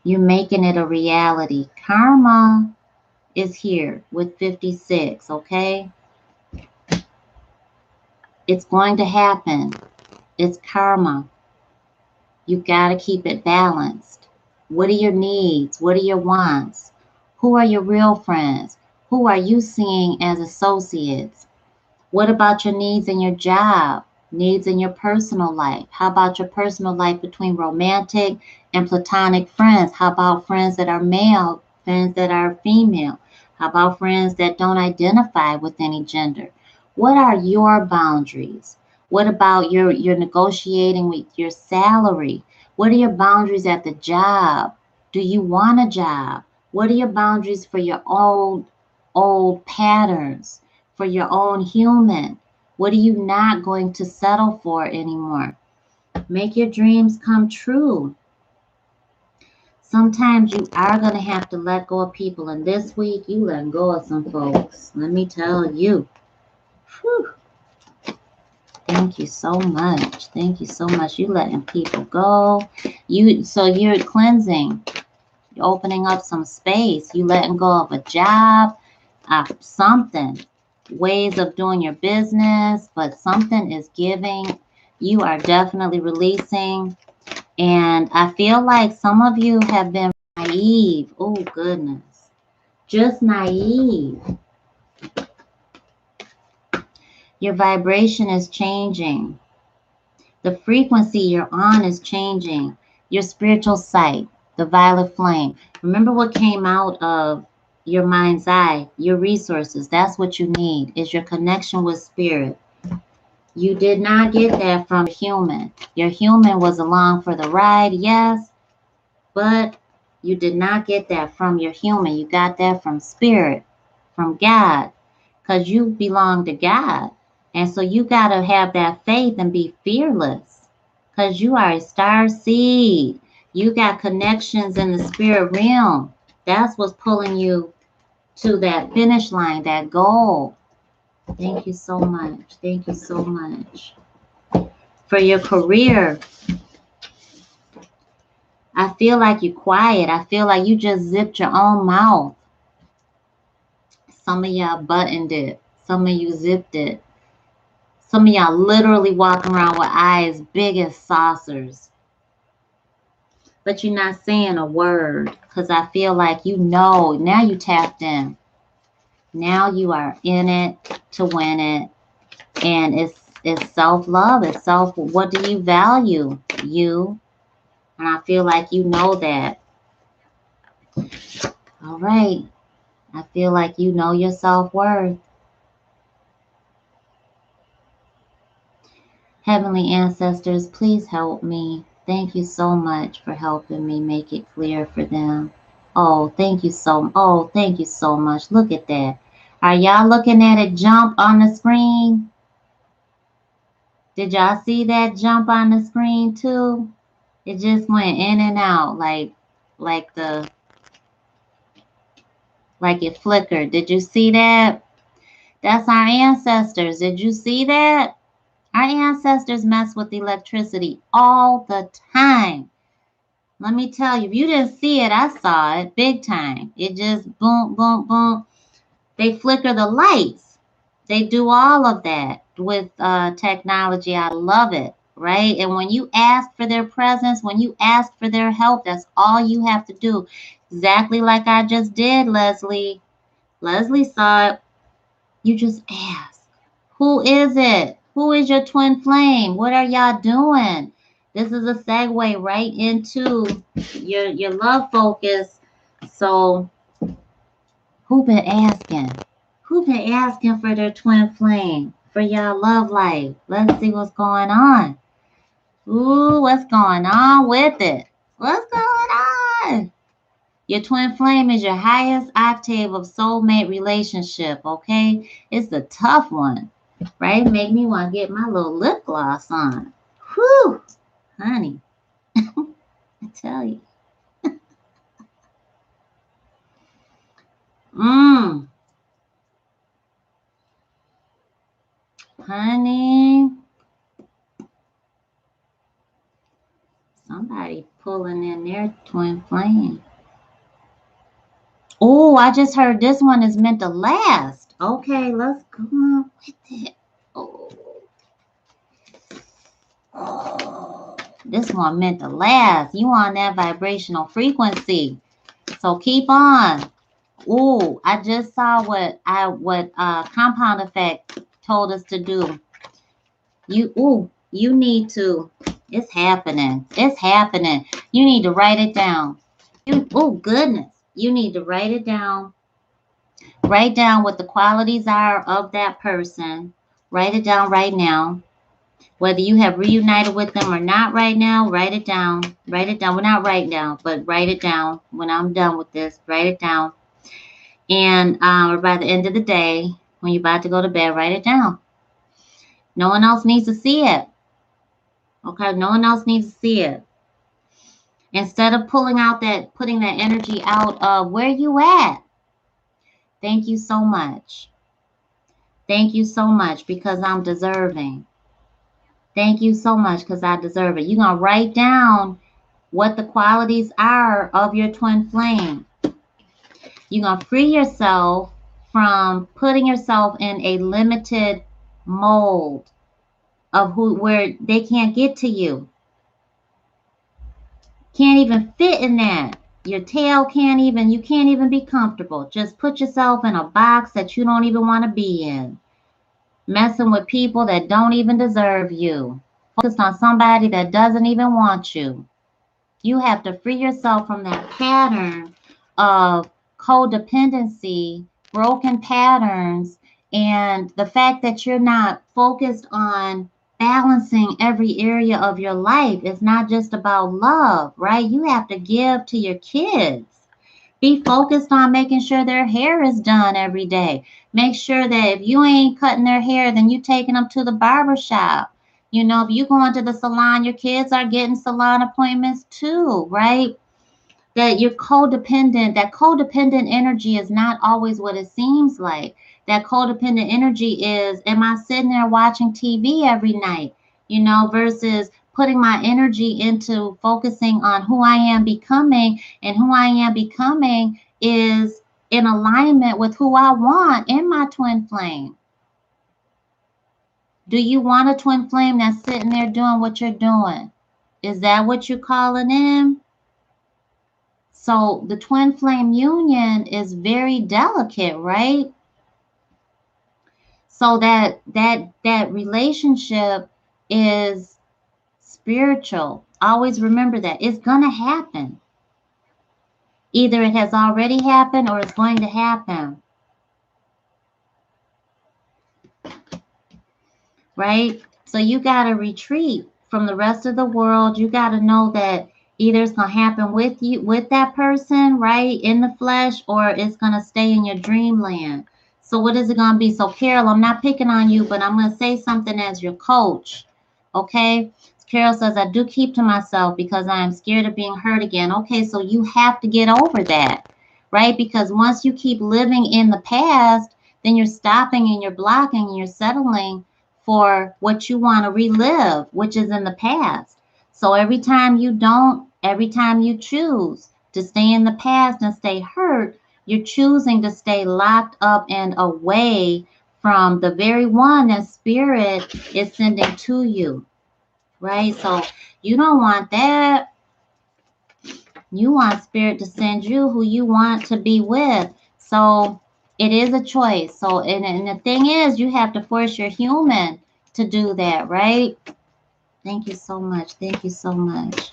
You're making it a reality. Karma is here with 56, okay? It's going to happen. It's karma. You got to keep it balanced. What are your needs? What are your wants? Who are your real friends? Who are you seeing as associates? What about your needs in your job? Needs in your personal life? How about your personal life between romantic and platonic friends? How about friends that are male, friends that are female? How about friends that don't identify with any gender? What are your boundaries? What about your negotiating with your salary? What are your boundaries at the job? Do you want a job? What are your boundaries for your old patterns, for your own human? What are you not going to settle for anymore? Make your dreams come true. Sometimes you are going to have to let go of people. And this week, you let go of some folks. Let me tell you. Whew. Thank you so much. Thank you so much. You letting people go. So you're cleansing. You're opening up some space. You letting go of a job, something. Ways of doing your business, but something is giving. You are definitely releasing. And I feel like some of you have been naive. Oh, goodness. Just naive. Your vibration is changing. The frequency you're on is changing. Your spiritual sight, the violet flame. Remember what came out of your mind's eye, your resources. That's what you need, is your connection with spirit. You did not get that from human. Your human was along for the ride, yes, but you did not get that from your human. You got that from spirit, from God, because you belong to God. And so you got to have that faith and be fearless, because you are a star seed. You got connections in the spirit realm. That's what's pulling you to that finish line, that goal. Thank you so much. Thank you so much. For your career, I feel like you're quiet. I feel like you just zipped your own mouth. Some of y'all buttoned it. Some of you zipped it. Some of y'all literally walking around with eyes big as saucers. But you're not saying a word because I feel like you know. Now you tapped in. Now you are in it to win it. And it's self-love. It's self. What do you value? You. And I feel like you know that. All right. I feel like you know your self-worth. Heavenly ancestors, please help me. Thank you so much for helping me make it clear for them. Oh, thank you so much. Look at that. Are y'all looking at it jump on the screen? Did y'all see that jump on the screen too? It just went in and out like it flickered. Did you see that? That's our ancestors. Did you see that? Our ancestors mess with electricity all the time. Let me tell you, if you didn't see it, I saw it big time. It just boom, boom, boom. They flicker the lights. They do all of that with technology. I love it, right? And when you ask for their presence, when you ask for their help, that's all you have to do. Exactly like I just did, Leslie. Leslie saw it. You just ask. Who is it? Who is your twin flame? What are y'all doing? This is a segue right into your love focus. So who been asking? Who been asking for their twin flame for y'all love life? Let's see what's going on. Ooh, what's going on with it? What's going on? Your twin flame is your highest octave of soulmate relationship, okay? It's a tough one, right? Make me want to get my little lip gloss on. Whew, honey, I tell you. Honey, somebody pulling in their twin flame. Oh, I just heard this one is meant to last. Okay, let's go on with it. Oh, oh, this one meant to last. You on that vibrational frequency. So keep on. Ooh, I just saw what compound effect told us to do. You need to. It's happening. It's happening. You need to write it down. Oh goodness. You need to write it down. Write down what the qualities are of that person. Write it down right now. Whether you have reunited with them or not right now, write it down. Write it down. Well, not right now, but write it down. When I'm done with this, write it down. And or by the end of the day, when you're about to go to bed, write it down. No one else needs to see it. Okay, no one else needs to see it. Instead of putting that energy out of where you at. Thank you so much. Thank you so much because I'm deserving. Thank you so much because I deserve it. You're going to write down what the qualities are of your twin flame. You're going to free yourself from putting yourself in a limited mold of where they can't get to you. Can't even fit in that. Your tail you can't even be comfortable. Just put yourself in a box that you don't even want to be in. Messing with people that don't even deserve you. Focused on somebody that doesn't even want you. You have to free yourself from that pattern of codependency, broken patterns, and the fact that you're not focused on balancing every area of your life. It's not just about love, right? You have to give to your kids. Be focused on making sure their hair is done every day. Make sure that if you ain't cutting their hair, then you taking them to the barber shop. You know, if you go into the salon, your kids are getting salon appointments too, right? That you're codependent. That codependent energy is not always what it seems like. that codependent energy is, am I sitting there watching TV every night, versus putting my energy into focusing on who I am becoming, and who I am becoming is in alignment with who I want in my twin flame. Do you want a twin flame that's sitting there doing what you're doing? Is that what you're calling in? So the twin flame union is very delicate, right? So that relationship is spiritual. Always remember that. It's going to happen. Either it has already happened or it's going to happen. Right? So you got to retreat from the rest of the world. You got to know that either it's going to happen with you, with that person, right, in the flesh, or it's going to stay in your dreamland. So what is it going to be? So Carol, I'm not picking on you, but I'm going to say something as your coach. Okay? Carol says, I do keep to myself because I am scared of being hurt again. Okay, so you have to get over that, right? Because once you keep living in the past, then you're stopping and you're blocking and you're settling for what you want to relive, which is in the past. So every time you choose to stay in the past and stay hurt, you're choosing to stay locked up and away from the very one that spirit is sending to you, right? So you don't want that. You want spirit to send you who you want to be with. So it is a choice. So, and the thing is, you have to force your human to do that, right? Thank you so much. Thank you so much.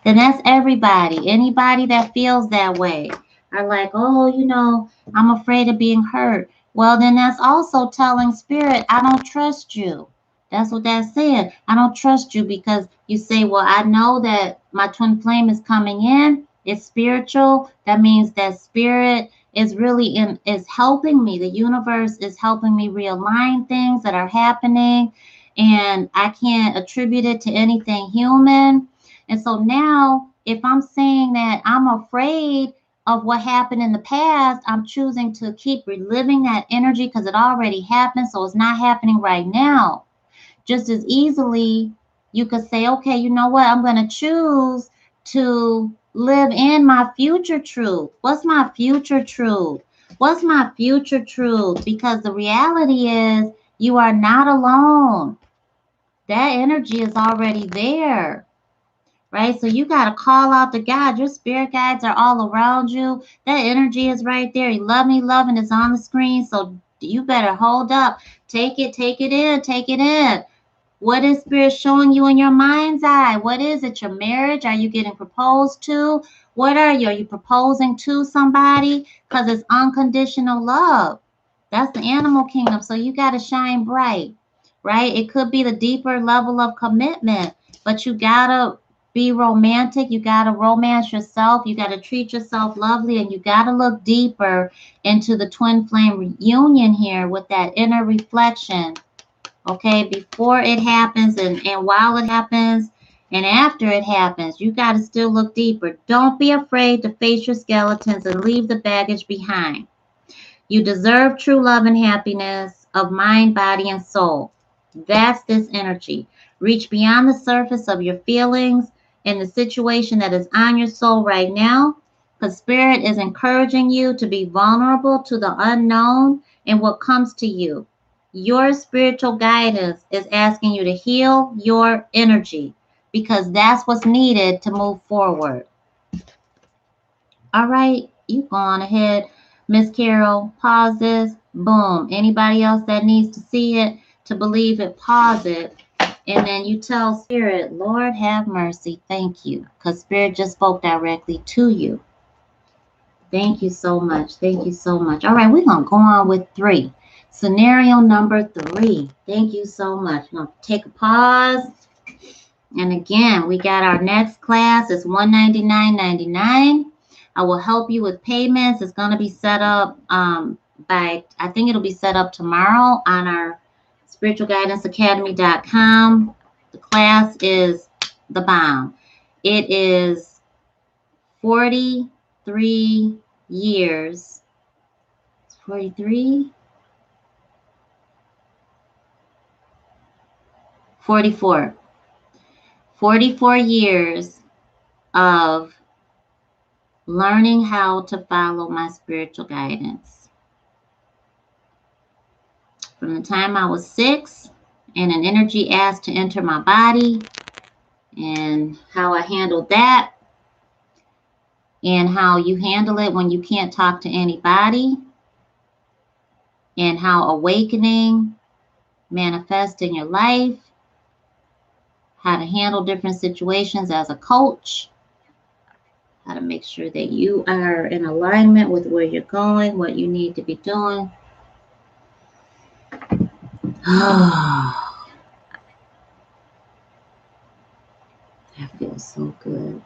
And that's everybody. Anybody that feels that way are like, oh, I'm afraid of being hurt. Well, then that's also telling spirit, I don't trust you. That's what that's saying. I don't trust you because you say, well, I know that my twin flame is coming in. It's spiritual. That means that spirit is really is helping me. The universe is helping me realign things that are happening, and I can't attribute it to anything human. And so now, if I'm saying that I'm afraid of what happened in the past, I'm choosing to keep reliving that energy because it already happened, so it's not happening right now. Just as easily, you could say, okay, you know what? I'm going to choose to live in my future truth. What's my future truth? What's my future truth? Because the reality is you are not alone. That energy is already there, right? So you got to call out to God. Your spirit guides are all around you. That energy is right there. You love me, loving is on the screen. So you better hold up. Take it in, take it in. What is spirit showing you in your mind's eye? What is it? Your marriage? Are you getting proposed to? What are you? Are you proposing to somebody? Because it's unconditional love. That's the animal kingdom. So you got to shine bright, right? It could be the deeper level of commitment, but you got to be romantic. You got to romance yourself. You got to treat yourself lovely, and you got to look deeper into the twin flame reunion here with that inner reflection. Okay, before it happens and while it happens and after it happens, you got to still look deeper. Don't be afraid to face your skeletons and leave the baggage behind. You deserve true love and happiness of mind, body, and soul. That's this energy. Reach beyond the surface of your feelings and the situation that is on your soul right now, because Spirit is encouraging you to be vulnerable to the unknown and what comes to you. Your spiritual guidance is asking you to heal your energy because that's what's needed to move forward. All right, you go on ahead, Miss Carol. Pause this. Boom. Anybody else that needs to see it, to believe it, pause it. And then you tell Spirit, Lord, have mercy. Thank you. Because Spirit just spoke directly to you. Thank you so much. Thank you so much. All right, we're going to go on with 3. Scenario number 3. Thank you so much. I'm going to take a pause. And again, we got our next class. It's $199.99. I will help you with payments. It's going to be set up I think it'll be set up tomorrow on our spiritualguidanceacademy.com. The class is the bomb. It is 43 years. 43? 44. 44 years of learning how to follow my spiritual guidance. From the time I was 6 and an energy asked to enter my body, and how I handled that, and how you handle it when you can't talk to anybody, and how awakening manifests in your life, how to handle different situations as a coach, how to make sure that you are in alignment with where you're going, what you need to be doing. That feels so good.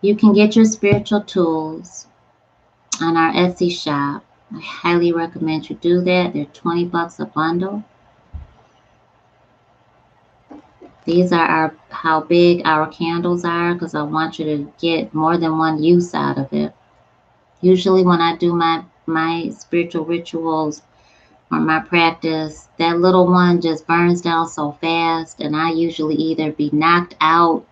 You can get your spiritual tools on our Etsy shop. I highly recommend you do that. They're $20 a bundle. These are how big our candles are, because I want you to get more than one use out of it. Usually when I do my spiritual rituals or my practice, that little one just burns down so fast, and I usually either be knocked out,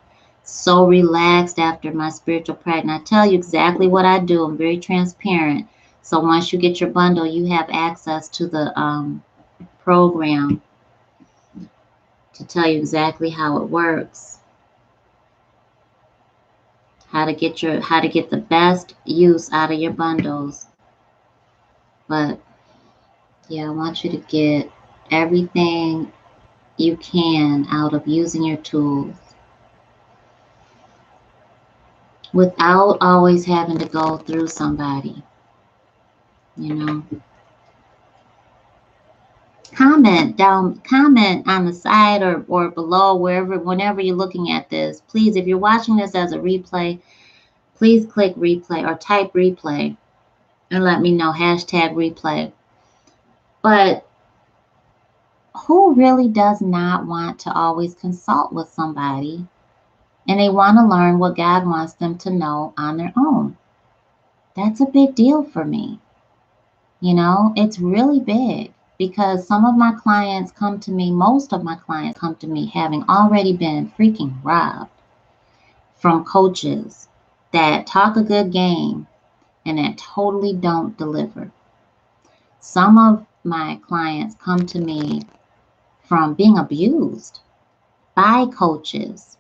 so relaxed after my spiritual practice. And I tell you exactly what I do. I'm very transparent. So once you get your bundle, you have access to the program to tell you exactly how it works, how to get the best use out of your bundles. But yeah, I want you to get everything you can out of using your tools without always having to go through somebody, you know. Comment on the side or below, whenever you're looking at this. Please, if you're watching this as a replay, please click replay or type replay and let me know, #replay. But who really does not want to always consult with somebody, and they want to learn what God wants them to know on their own? That's a big deal for me. You know, it's really big, because some of my clients come to me, most of my clients come to me having already been freaking robbed from coaches that talk a good game and that totally don't deliver. Some of my clients come to me from being abused by coaches,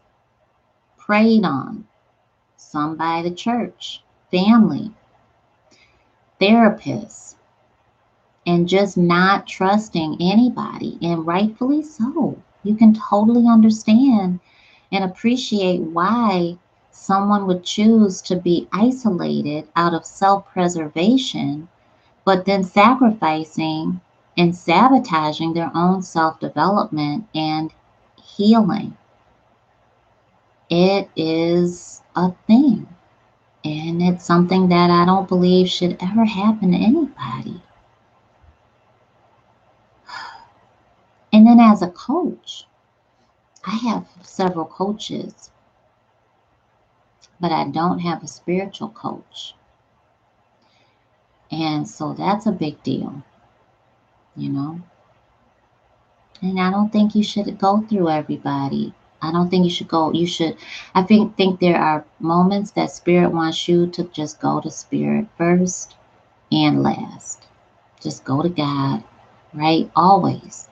preyed on, some by the church, family, therapists, and just not trusting anybody, and rightfully so. You can totally understand and appreciate why someone would choose to be isolated out of self-preservation, but then sacrificing and sabotaging their own self-development and healing. It is a thing, and it's something that I don't believe should ever happen to anybody. And then as a coach, I have several coaches, but I don't have a spiritual coach. And so that's a big deal, you know. And I don't think you should go through everybody. I don't think I think there are moments that Spirit wants you to just go to Spirit first and last. Just go to God, right? Always.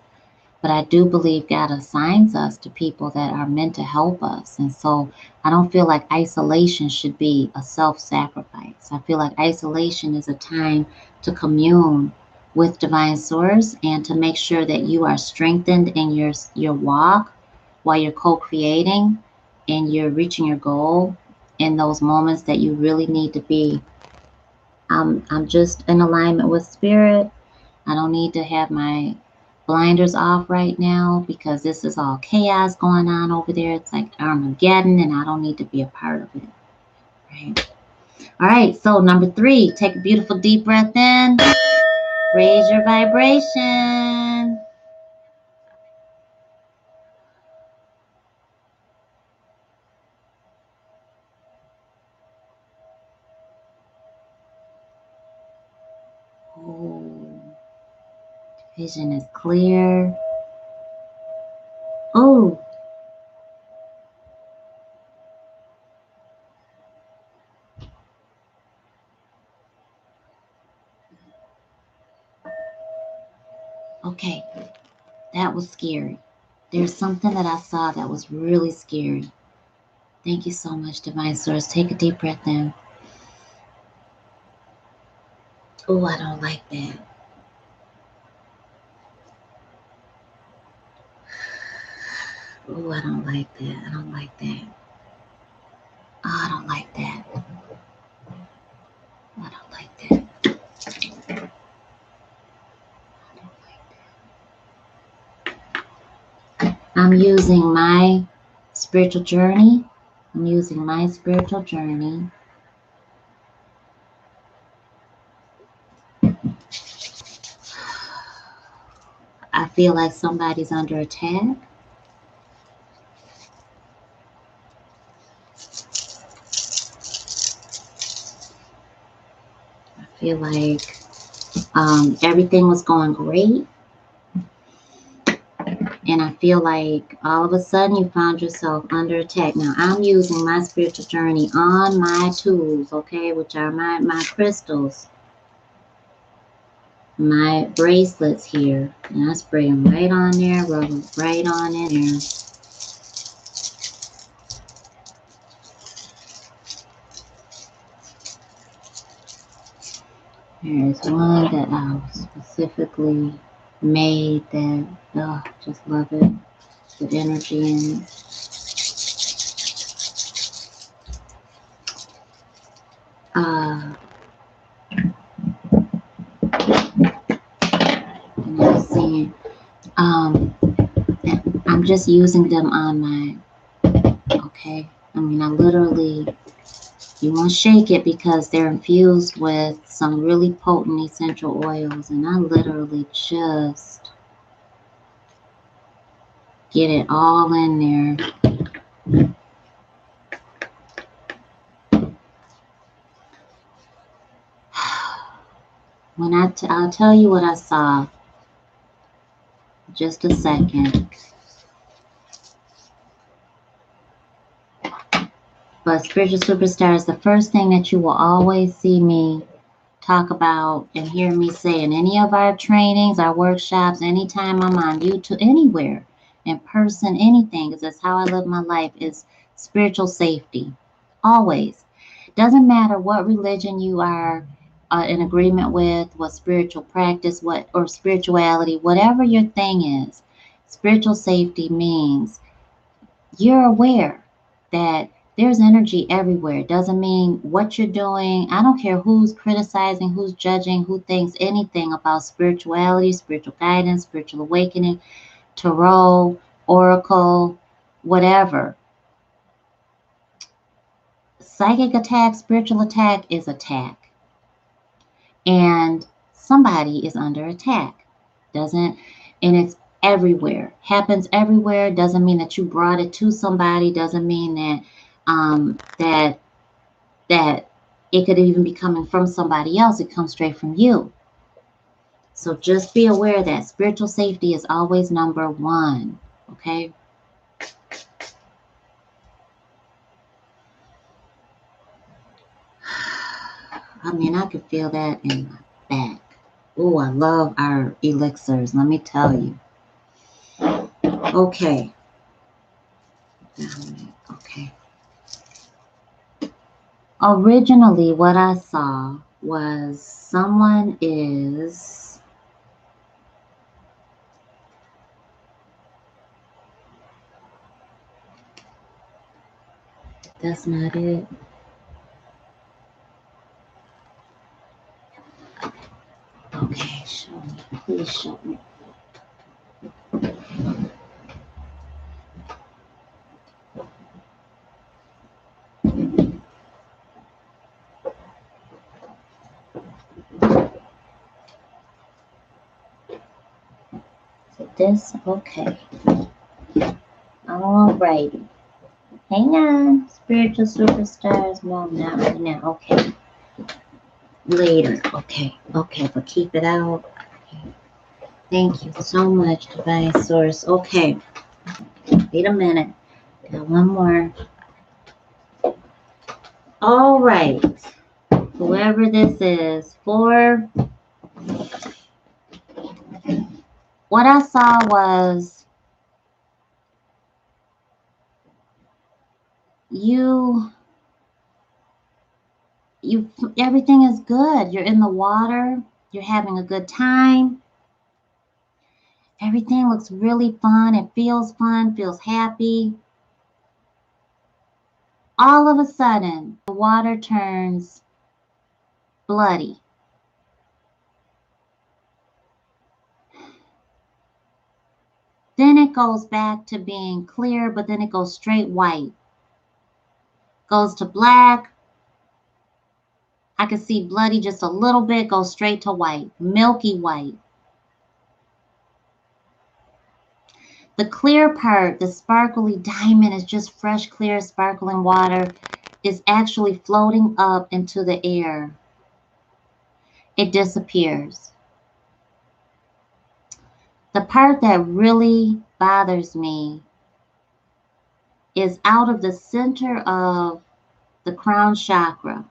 But I do believe God assigns us to people that are meant to help us. And so I don't feel like isolation should be a self-sacrifice. I feel like isolation is a time to commune with Divine Source and to make sure that you are strengthened in your walk while you're co-creating and you're reaching your goal in those moments that you really need to be. I'm just in alignment with Spirit. I don't need to have my blinders off right now, because this is all chaos going on over there. It's like Armageddon, and I don't need to be a part of it. Right? All right, so number 3, take a beautiful deep breath in. Raise your vibration. Vision is clear. Oh, okay. That was scary. There's something that I saw that was really scary. Thank you so much, Divine Source. Take a deep breath in. Oh, I don't like that. Oh, I don't like that. I don't like that. Oh, I don't like that. I don't like that. I don't like that. I'm using my spiritual journey. I'm using my spiritual journey. I feel like somebody's under attack. I feel like everything was going great. And I feel like all of a sudden you found yourself under attack. Now, I'm using my spiritual journey on my tools, okay, which are my crystals, my bracelets here. And I spray them right on there, rub them right on in there. There's one that I specifically made that, oh, just love it. Good energy in it. And I was saying, I'm just using them on my, okay? I mean, I literally, you won't shake it because they're infused with some really potent essential oils. And I literally just get it all in there. When I'll tell you what I saw. Just a second. But spiritual superstars, the first thing that you will always see me talk about and hear me say in any of our trainings, our workshops, anytime I'm on YouTube, anywhere, in person, anything, because that's how I live my life, is spiritual safety. Always. Doesn't matter what religion you are in agreement with, what spiritual practice, what or spirituality, whatever your thing is, spiritual safety means you're aware that there's energy everywhere. It doesn't mean what you're doing. I don't care who's criticizing, who's judging, who thinks anything about spirituality, spiritual guidance, spiritual awakening, tarot, oracle, whatever. Psychic attack, spiritual attack is attack. And somebody is under attack. And it's everywhere. Happens everywhere. Doesn't mean that you brought it to somebody. Doesn't mean that that it could even be coming from somebody else. It comes straight from you. So just be aware that spiritual safety is always number one. Okay. I mean, I could feel that in my back. Oh, I love our elixirs. Let me tell you. Okay. Okay. Originally, what I saw was someone is that's not it. Okay, show me. Please show me. This, okay. Alrighty. Hang on, spiritual superstars. No, not right now. Okay. Later. Okay, but keep it out. Okay. Thank you so much, Divine Source. Okay, wait a minute. Got one more. All right. Whoever this is, for what I saw was you everything is good. You're in the water, you're having a good time. Everything looks really fun. It feels fun, feels happy. All of a sudden, the water turns bloody. Then it goes back to being clear, but then it goes straight white. Goes to black. I can see bloody just a little bit, goes straight to white, milky white. The clear part, the sparkly diamond, is just fresh, clear, sparkling water, is actually floating up into the air. It disappears. The part that really bothers me is out of the center of the crown chakra.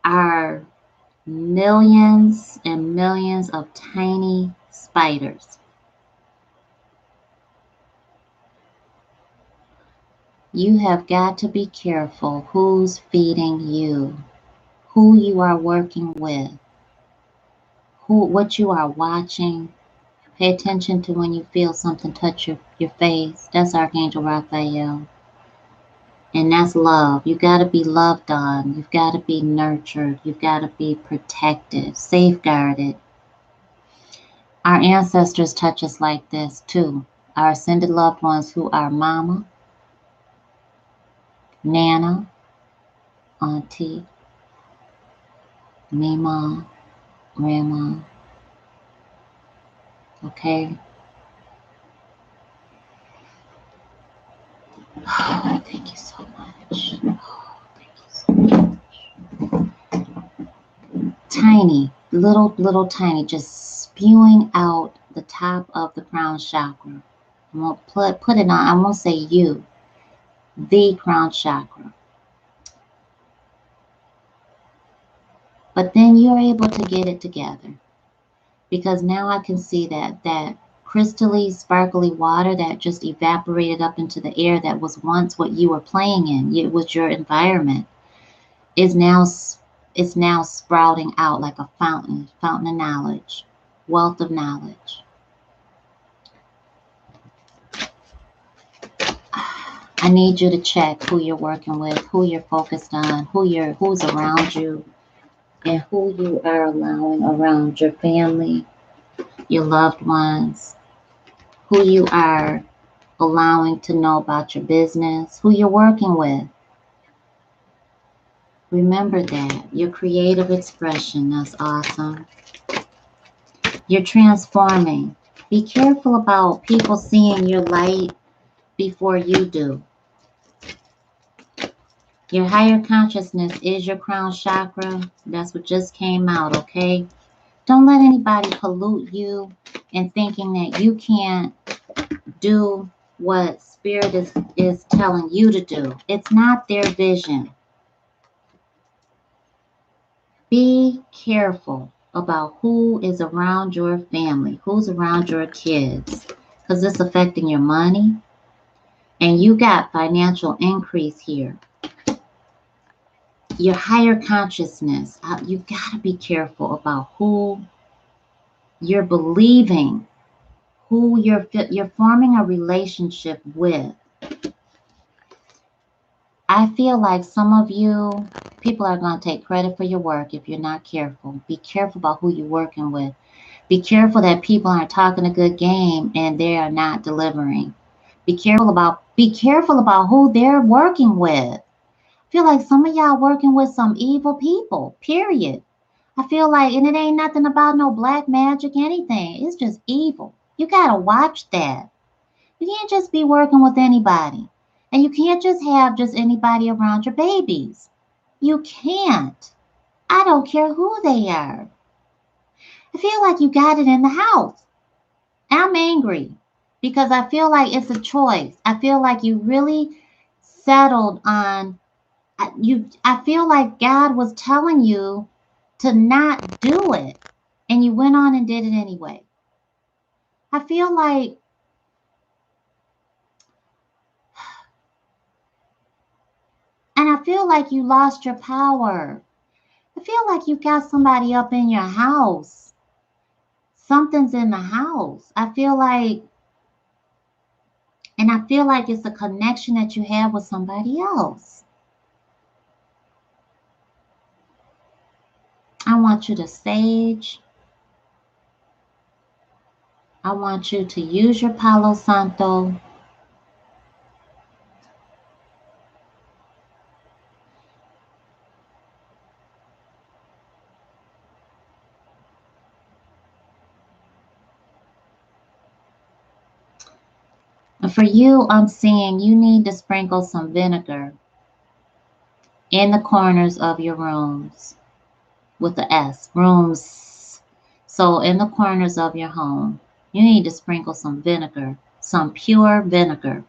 Are millions and millions of tiny spiders. You have got to be careful who's feeding you, who you are working with, what you are watching. Pay attention to when you feel something touch your face. That's Archangel Raphael. And that's love. You got to be loved on. You've got to be nurtured. You've got to be protected, safeguarded. Our ancestors touch us like this too. Our ascended loved ones who are mama, nana, auntie, mima, grandma. Okay? Oh, thank you so much. Oh, thank you so much. Tiny, little tiny, just spewing out the top of the crown chakra. I won't put it on, I won't say you, the crown chakra. But then you're able to get it together. Because now I can see that crystally, sparkly water that just evaporated up into the air that was once what you were playing in, it was your environment, is now sprouting out like a fountain of knowledge, wealth of knowledge. I need you to check who you're working with, who you're focused on, who's around you, and who you are allowing around your family, your loved ones, who you are allowing to know about your business, who you're working with. Remember that. Your creative expression, that's awesome. You're transforming. Be careful about people seeing your light before you do. Your higher consciousness is your crown chakra. That's what just came out, okay? Don't let anybody pollute you in thinking that you can't do what Spirit is telling you to do. It's not their vision. Be careful about who is around your family, who's around your kids, because it's affecting your money. And you got financial increase here. Your higher consciousness, you got to be careful about who you're believing, who you're forming a relationship with. I feel like some of you, people are going to take credit for your work if you're not careful. Be careful about who you're working with. Be careful that people aren't talking a good game and they are not delivering. Be careful about who they're working with. I feel like some of y'all working with some evil people, period. I feel like, and it ain't nothing about no black magic, anything. It's just evil. You got to watch that. You can't just be working with anybody. And you can't just have just anybody around your babies. You can't. I don't care who they are. I feel like you got it in the house. I'm angry because I feel like it's a choice. I feel like you really settled on you. I feel like God was telling you to not do it, and you went on and did it anyway. I feel like, and I feel like you lost your power. I feel like you got somebody up in your house. Something's in the house. I feel like, and I feel like it's a connection that you have with somebody else. I want you to sage. I want you to use your Palo Santo. And for you, I'm seeing you need to sprinkle some vinegar in the corners of your rooms with the S, rooms. So in the corners of your home, you need to sprinkle some vinegar, some pure vinegar.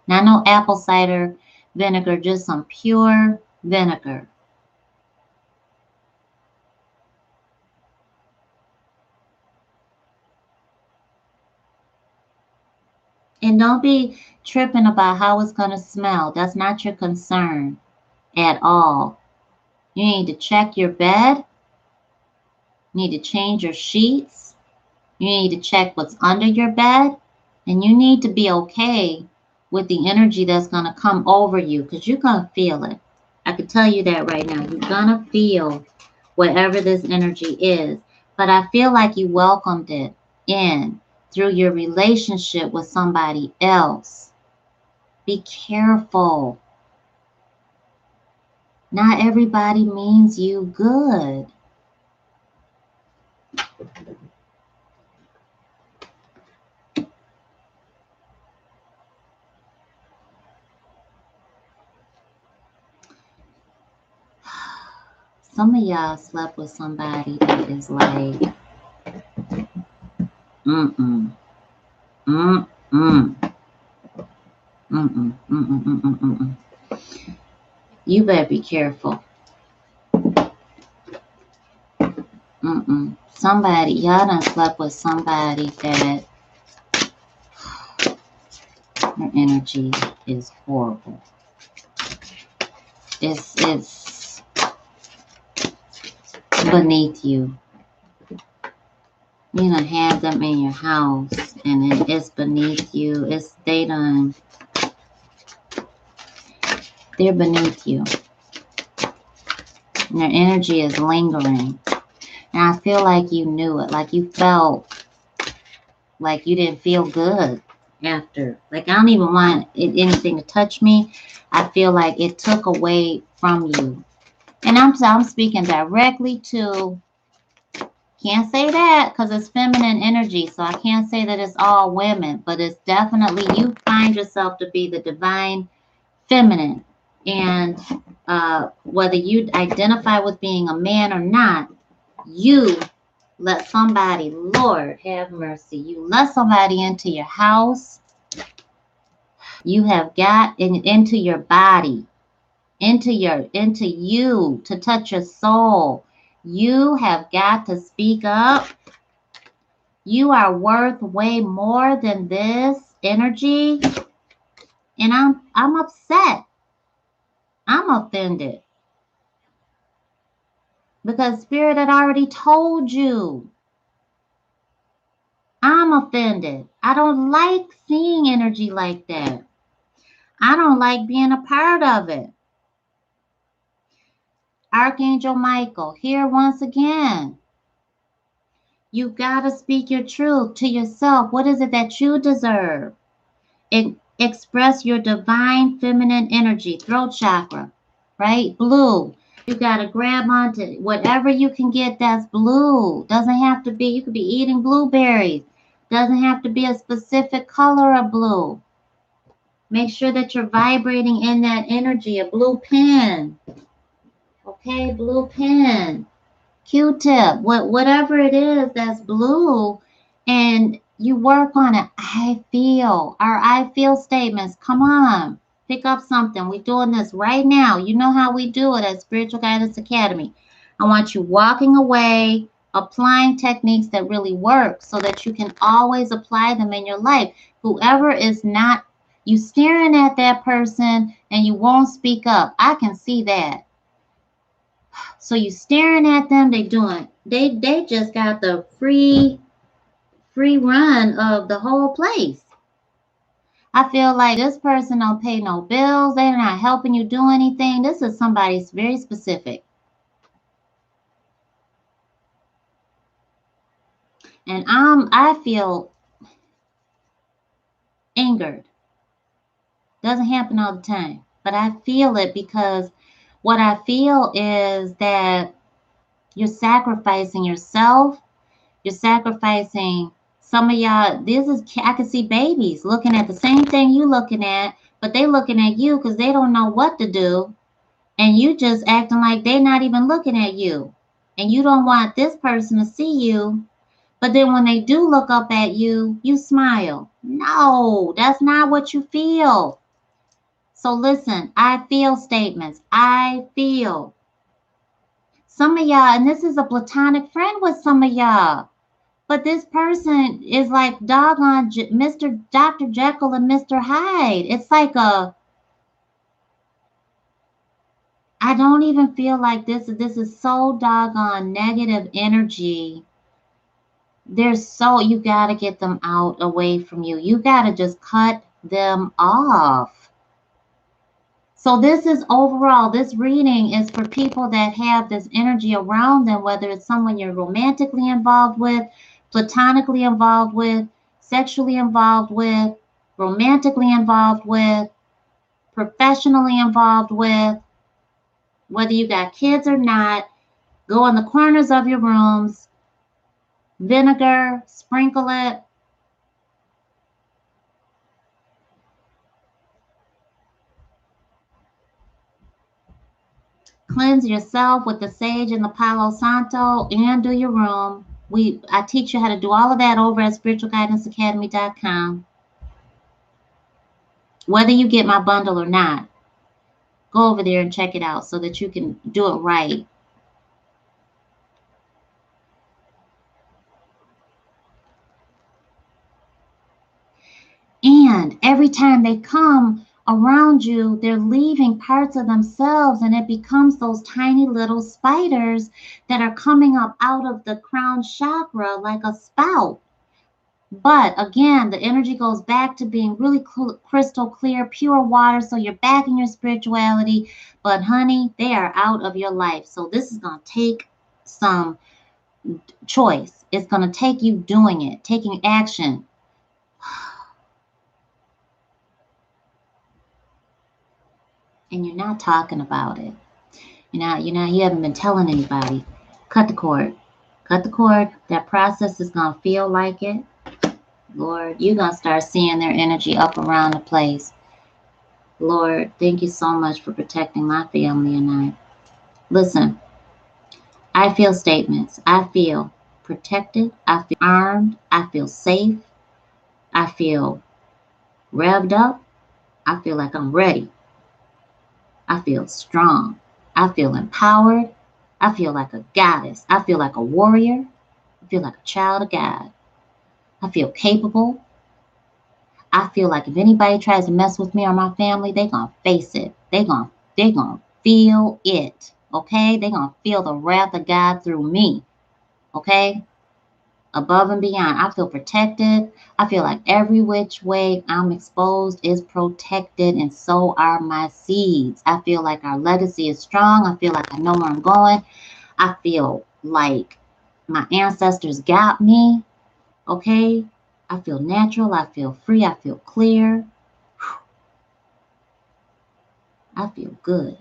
Not no apple cider vinegar, just some pure vinegar. And don't be tripping about how it's going to smell. That's not your concern at all. You need to check your bed. You need to change your sheets. You need to check what's under your bed. And you need to be okay with the energy that's going to come over you because you're going to feel it. I can tell you that right now. You're going to feel whatever this energy is. But I feel like you welcomed it in through your relationship with somebody else. Be careful. Not everybody means you good. Some of y'all slept with somebody that is like, mm-mm, mm-mm, mm-mm, mm-mm, mm-mm, mm-mm. You better be careful. Mm-mm. Somebody, y'all done slept with somebody that her energy is horrible. It's beneath you. You done have them in your house and it's beneath you. They're beneath you. And their energy is lingering. And I feel like you knew it. Like you felt like you didn't feel good after. Like I don't even want anything to touch me. I feel like it took away from you. And I'm speaking directly to, can't say that because it's feminine energy. So I can't say that it's all women. But it's definitely, you find yourself to be the divine feminine. And whether you identify with being a man or not, you let somebody, Lord have mercy, you let somebody into your house. You have got into your body, into you to touch your soul. You have got to speak up. You are worth way more than this energy. And I'm upset. I'm offended. Because Spirit had already told you. I'm offended. I don't like seeing energy like that. I don't like being a part of it. Archangel Michael, here once again. You got to speak your truth to yourself. What is it that you deserve? Express your divine feminine energy, throat chakra, right? Blue. You got to grab onto whatever you can get that's blue. Doesn't have to be, you could be eating blueberries. Doesn't have to be a specific color of blue. Make sure that you're vibrating in that energy. A blue pen. Okay, blue pen. Q-tip, whatever it is that's blue, and you work on it. I feel, our I feel statements. Come on, pick up something. We're doing this right now. You know how we do it at Spiritual Guidance Academy. I want you walking away, applying techniques that really work so that you can always apply them in your life. Whoever is not, you staring at that person and you won't speak up. I can see that. So you staring at them, they just got the free run of the whole place. I feel like this person don't pay no bills, they're not helping you do anything. This is somebody's very specific. And I feel angered. Doesn't happen all the time, but I feel it because what I feel is that you're sacrificing yourself. You're sacrificing some of y'all. I can see babies looking at the same thing you looking at, but they looking at you because they don't know what to do. And you just acting like they're not even looking at you. And you don't want this person to see you. But then when they do look up at you, you smile. No, that's not what you feel. So listen, I feel statements. I feel. Some of y'all, and this is a platonic friend with some of y'all. But this person is like doggone Mr. Dr. Jekyll and Mr. Hyde. It's like I don't even feel like this is so doggone negative energy. You got to get them out away from you. You got to just cut them off. So this is overall, this reading is for people that have this energy around them, whether it's someone you're romantically involved with, platonically involved with, sexually involved with, romantically involved with, professionally involved with, whether you got kids or not. Go in the corners of your rooms, vinegar, sprinkle it. Cleanse yourself with the sage and the Palo Santo and do your room. I teach you how to do all of that over at spiritualguidanceacademy.com. Whether you get my bundle or not, go over there and check it out so that you can do it right. And every time they come around you, they're leaving parts of themselves, and it becomes those tiny little spiders that are coming up out of the crown chakra like a spout. But again, the energy goes back to being really crystal clear, pure water. So you're back in your spirituality. But honey, they are out of your life. So this is going to take some choice. It's going to take you doing it, taking action. And you're not talking about it. You haven't been telling anybody. Cut the cord. Cut the cord. That process is going to feel like it. Lord, you're going to start seeing their energy up around the place. Lord, thank you so much for protecting my family and I. Listen, I feel statements. I feel protected. I feel armed. I feel safe. I feel revved up. I feel like I'm ready. I feel strong. I feel empowered. I feel like a goddess. I feel like a warrior. I feel like a child of God. I feel capable. I feel like if anybody tries to mess with me or my family, they're going to face it. They're going to feel it. Okay? They're going to feel the wrath of God through me. Okay? Above and beyond. I feel protected. I feel like every which way I'm exposed is protected, and so are my seeds. I feel like our legacy is strong. I feel like I know where I'm going. I feel like my ancestors got me. Okay? I feel natural. I feel free. I feel clear. I feel good.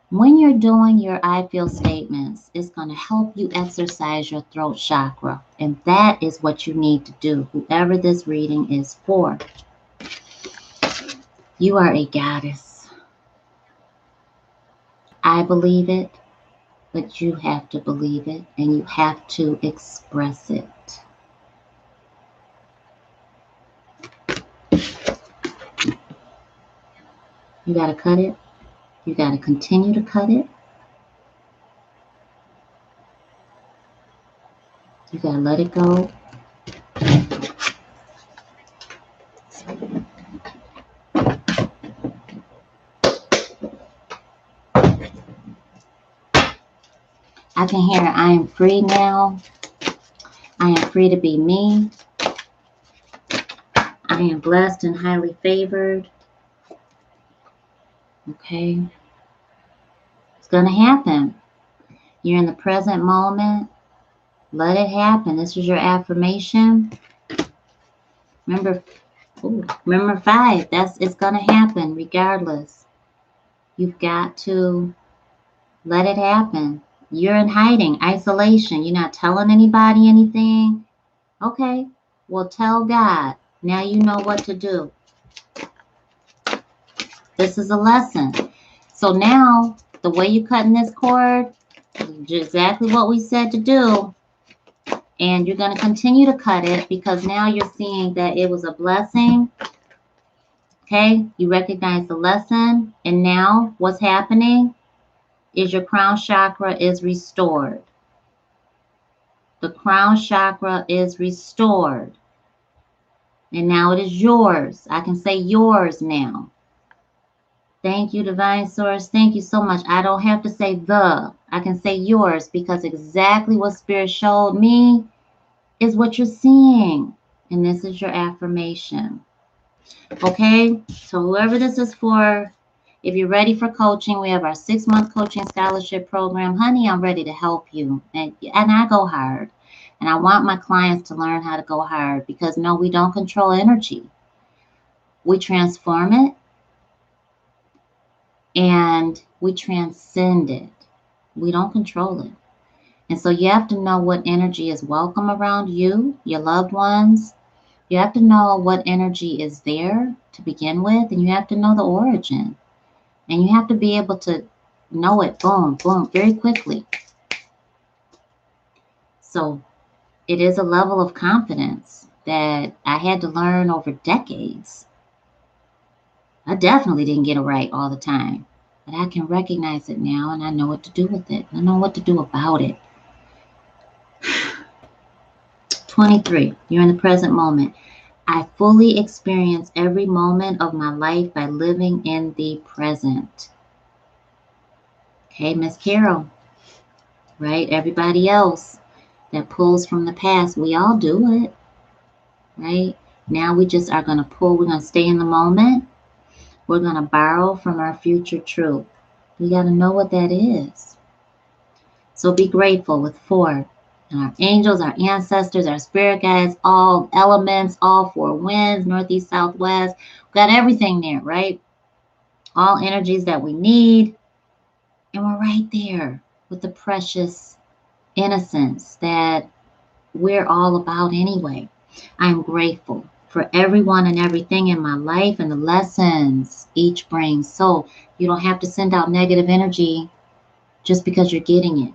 When you're doing your I feel statements, it's going to help you exercise your throat chakra. And that is what you need to do, whoever this reading is for. You are a goddess. I believe it. but you have to believe it and you have to express it. You got to cut it. You got to continue to cut it. You got to let it go. I can hear I am free now. I am free to be me. I am blessed and highly favored. Okay. It's going to happen. You're in the present moment. Let it happen. This is your affirmation. Remember 5. It's going to happen regardless. You've got to let it happen. You're in hiding, isolation. You're not telling anybody anything. Okay. Well, tell God. Now you know what to do. This is a lesson. So now, the way you're cutting this cord is exactly what we said to do. And you're going to continue to cut it because now you're seeing that it was a blessing. Okay? You recognize the lesson. And now what's happening is your crown chakra is restored. The crown chakra is restored. And now it is yours. I can say yours now. Thank you, Divine Source. Thank you so much. I don't have to say the. I can say yours because exactly what Spirit showed me is what you're seeing. And this is your affirmation. Okay? So whoever this is for, if you're ready for coaching, we have our 6-month coaching scholarship program. Honey, I'm ready to help you. And I go hard. And I want my clients to learn how to go hard because no, we don't control energy. We transform it and we transcend it. We don't control it. And so you have to know what energy is welcome around you, your loved ones. You have to know what energy is there to begin with, and you have to know the origin. And you have to be able to know it, boom, boom, very quickly. So it is a level of confidence that I had to learn over decades. I definitely didn't get it right all the time, but I can recognize it now and I know what to do with it. I know what to do about it. 23, you're in the present moment. I fully experience every moment of my life by living in the present. Okay, Miss Carol, right? Everybody else that pulls from the past, we all do it, right? Now we just are going to pull, we're going to stay in the moment. We're going to borrow from our future truth. We got to know what that is. So be grateful with 4. And our angels, our ancestors, our spirit guides, all elements, all 4 winds, northeast, southwest. We've got everything there, right? All energies that we need. And we're right there with the precious innocence that we're all about anyway. I'm grateful for everyone and everything in my life and the lessons each brings. So you don't have to send out negative energy just because you're getting it.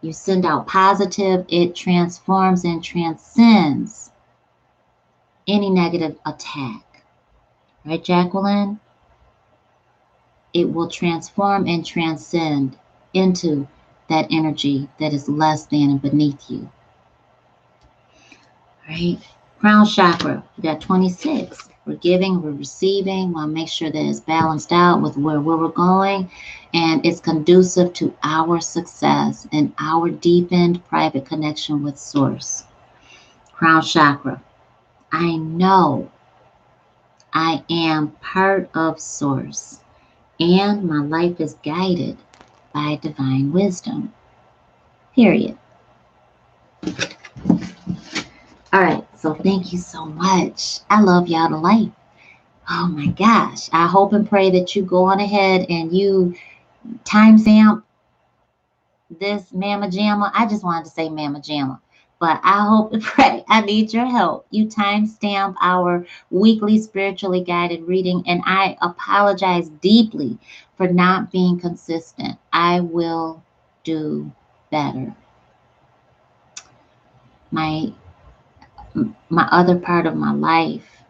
You send out positive, it transforms and transcends any negative attack. Right, Jacqueline? It will transform and transcend into that energy that is less than and beneath you. Right? Crown chakra, you got 26. We're giving, we're receiving. Want to make sure that it's balanced out with where we're going. And it's conducive to our success and our deepened private connection with Source. Crown chakra. I know I am part of Source. And my life is guided by divine wisdom. Period. All right, so thank you so much. I love y'all to life. Oh my gosh. I hope and pray that you go on ahead and you timestamp this Mama Jamma. I just wanted to say Mama Jamma, but I hope and pray. I need your help. You timestamp our weekly spiritually guided reading, and I apologize deeply for not being consistent. I will do better. My other part of my life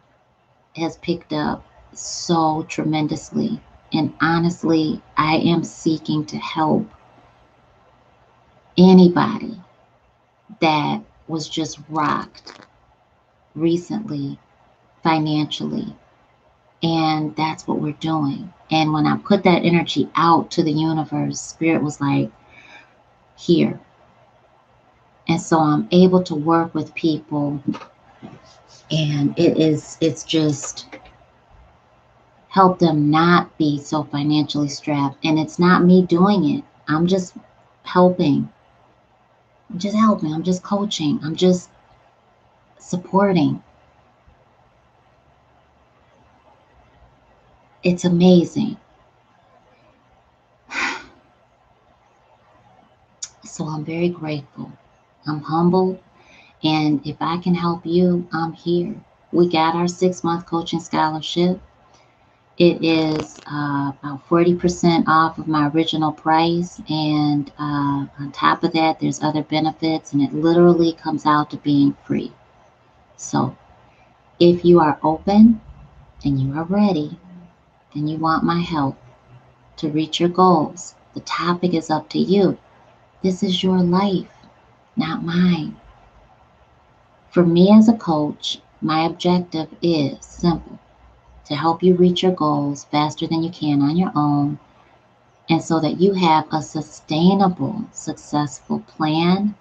has picked up so tremendously. And honestly, I am seeking to help anybody that was just rocked recently financially. And that's what we're doing. And when I put that energy out to the universe, Spirit was like, here. And so I'm able to work with people, and it's just help them not be so financially strapped. And it's not me doing it. I'm just helping. I'm just helping. I'm just coaching. I'm just supporting. It's amazing. So I'm very grateful. I'm humbled. And if I can help you, I'm here. We got our 6-month coaching scholarship. It is about 40% off of my original price. And on top of that, there's other benefits. And it literally comes out to being free. So if you are open and you are ready and you want my help to reach your goals, the topic is up to you. This is your life, not mine. For me as a coach, my objective is simple: to help you reach your goals faster than you can on your own, and so that you have a sustainable, successful plan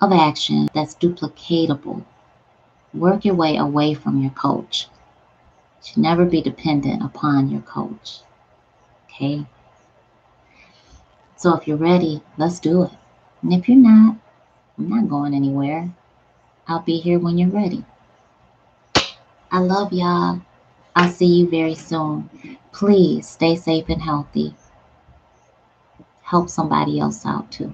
of action that's duplicatable. Work your way away from your coach. You should never be dependent upon your coach. Okay? So if you're ready, let's do it. And if you're not, I'm not going anywhere. I'll be here when you're ready. I love y'all. I'll see you very soon. Please stay safe and healthy. Help somebody else out too.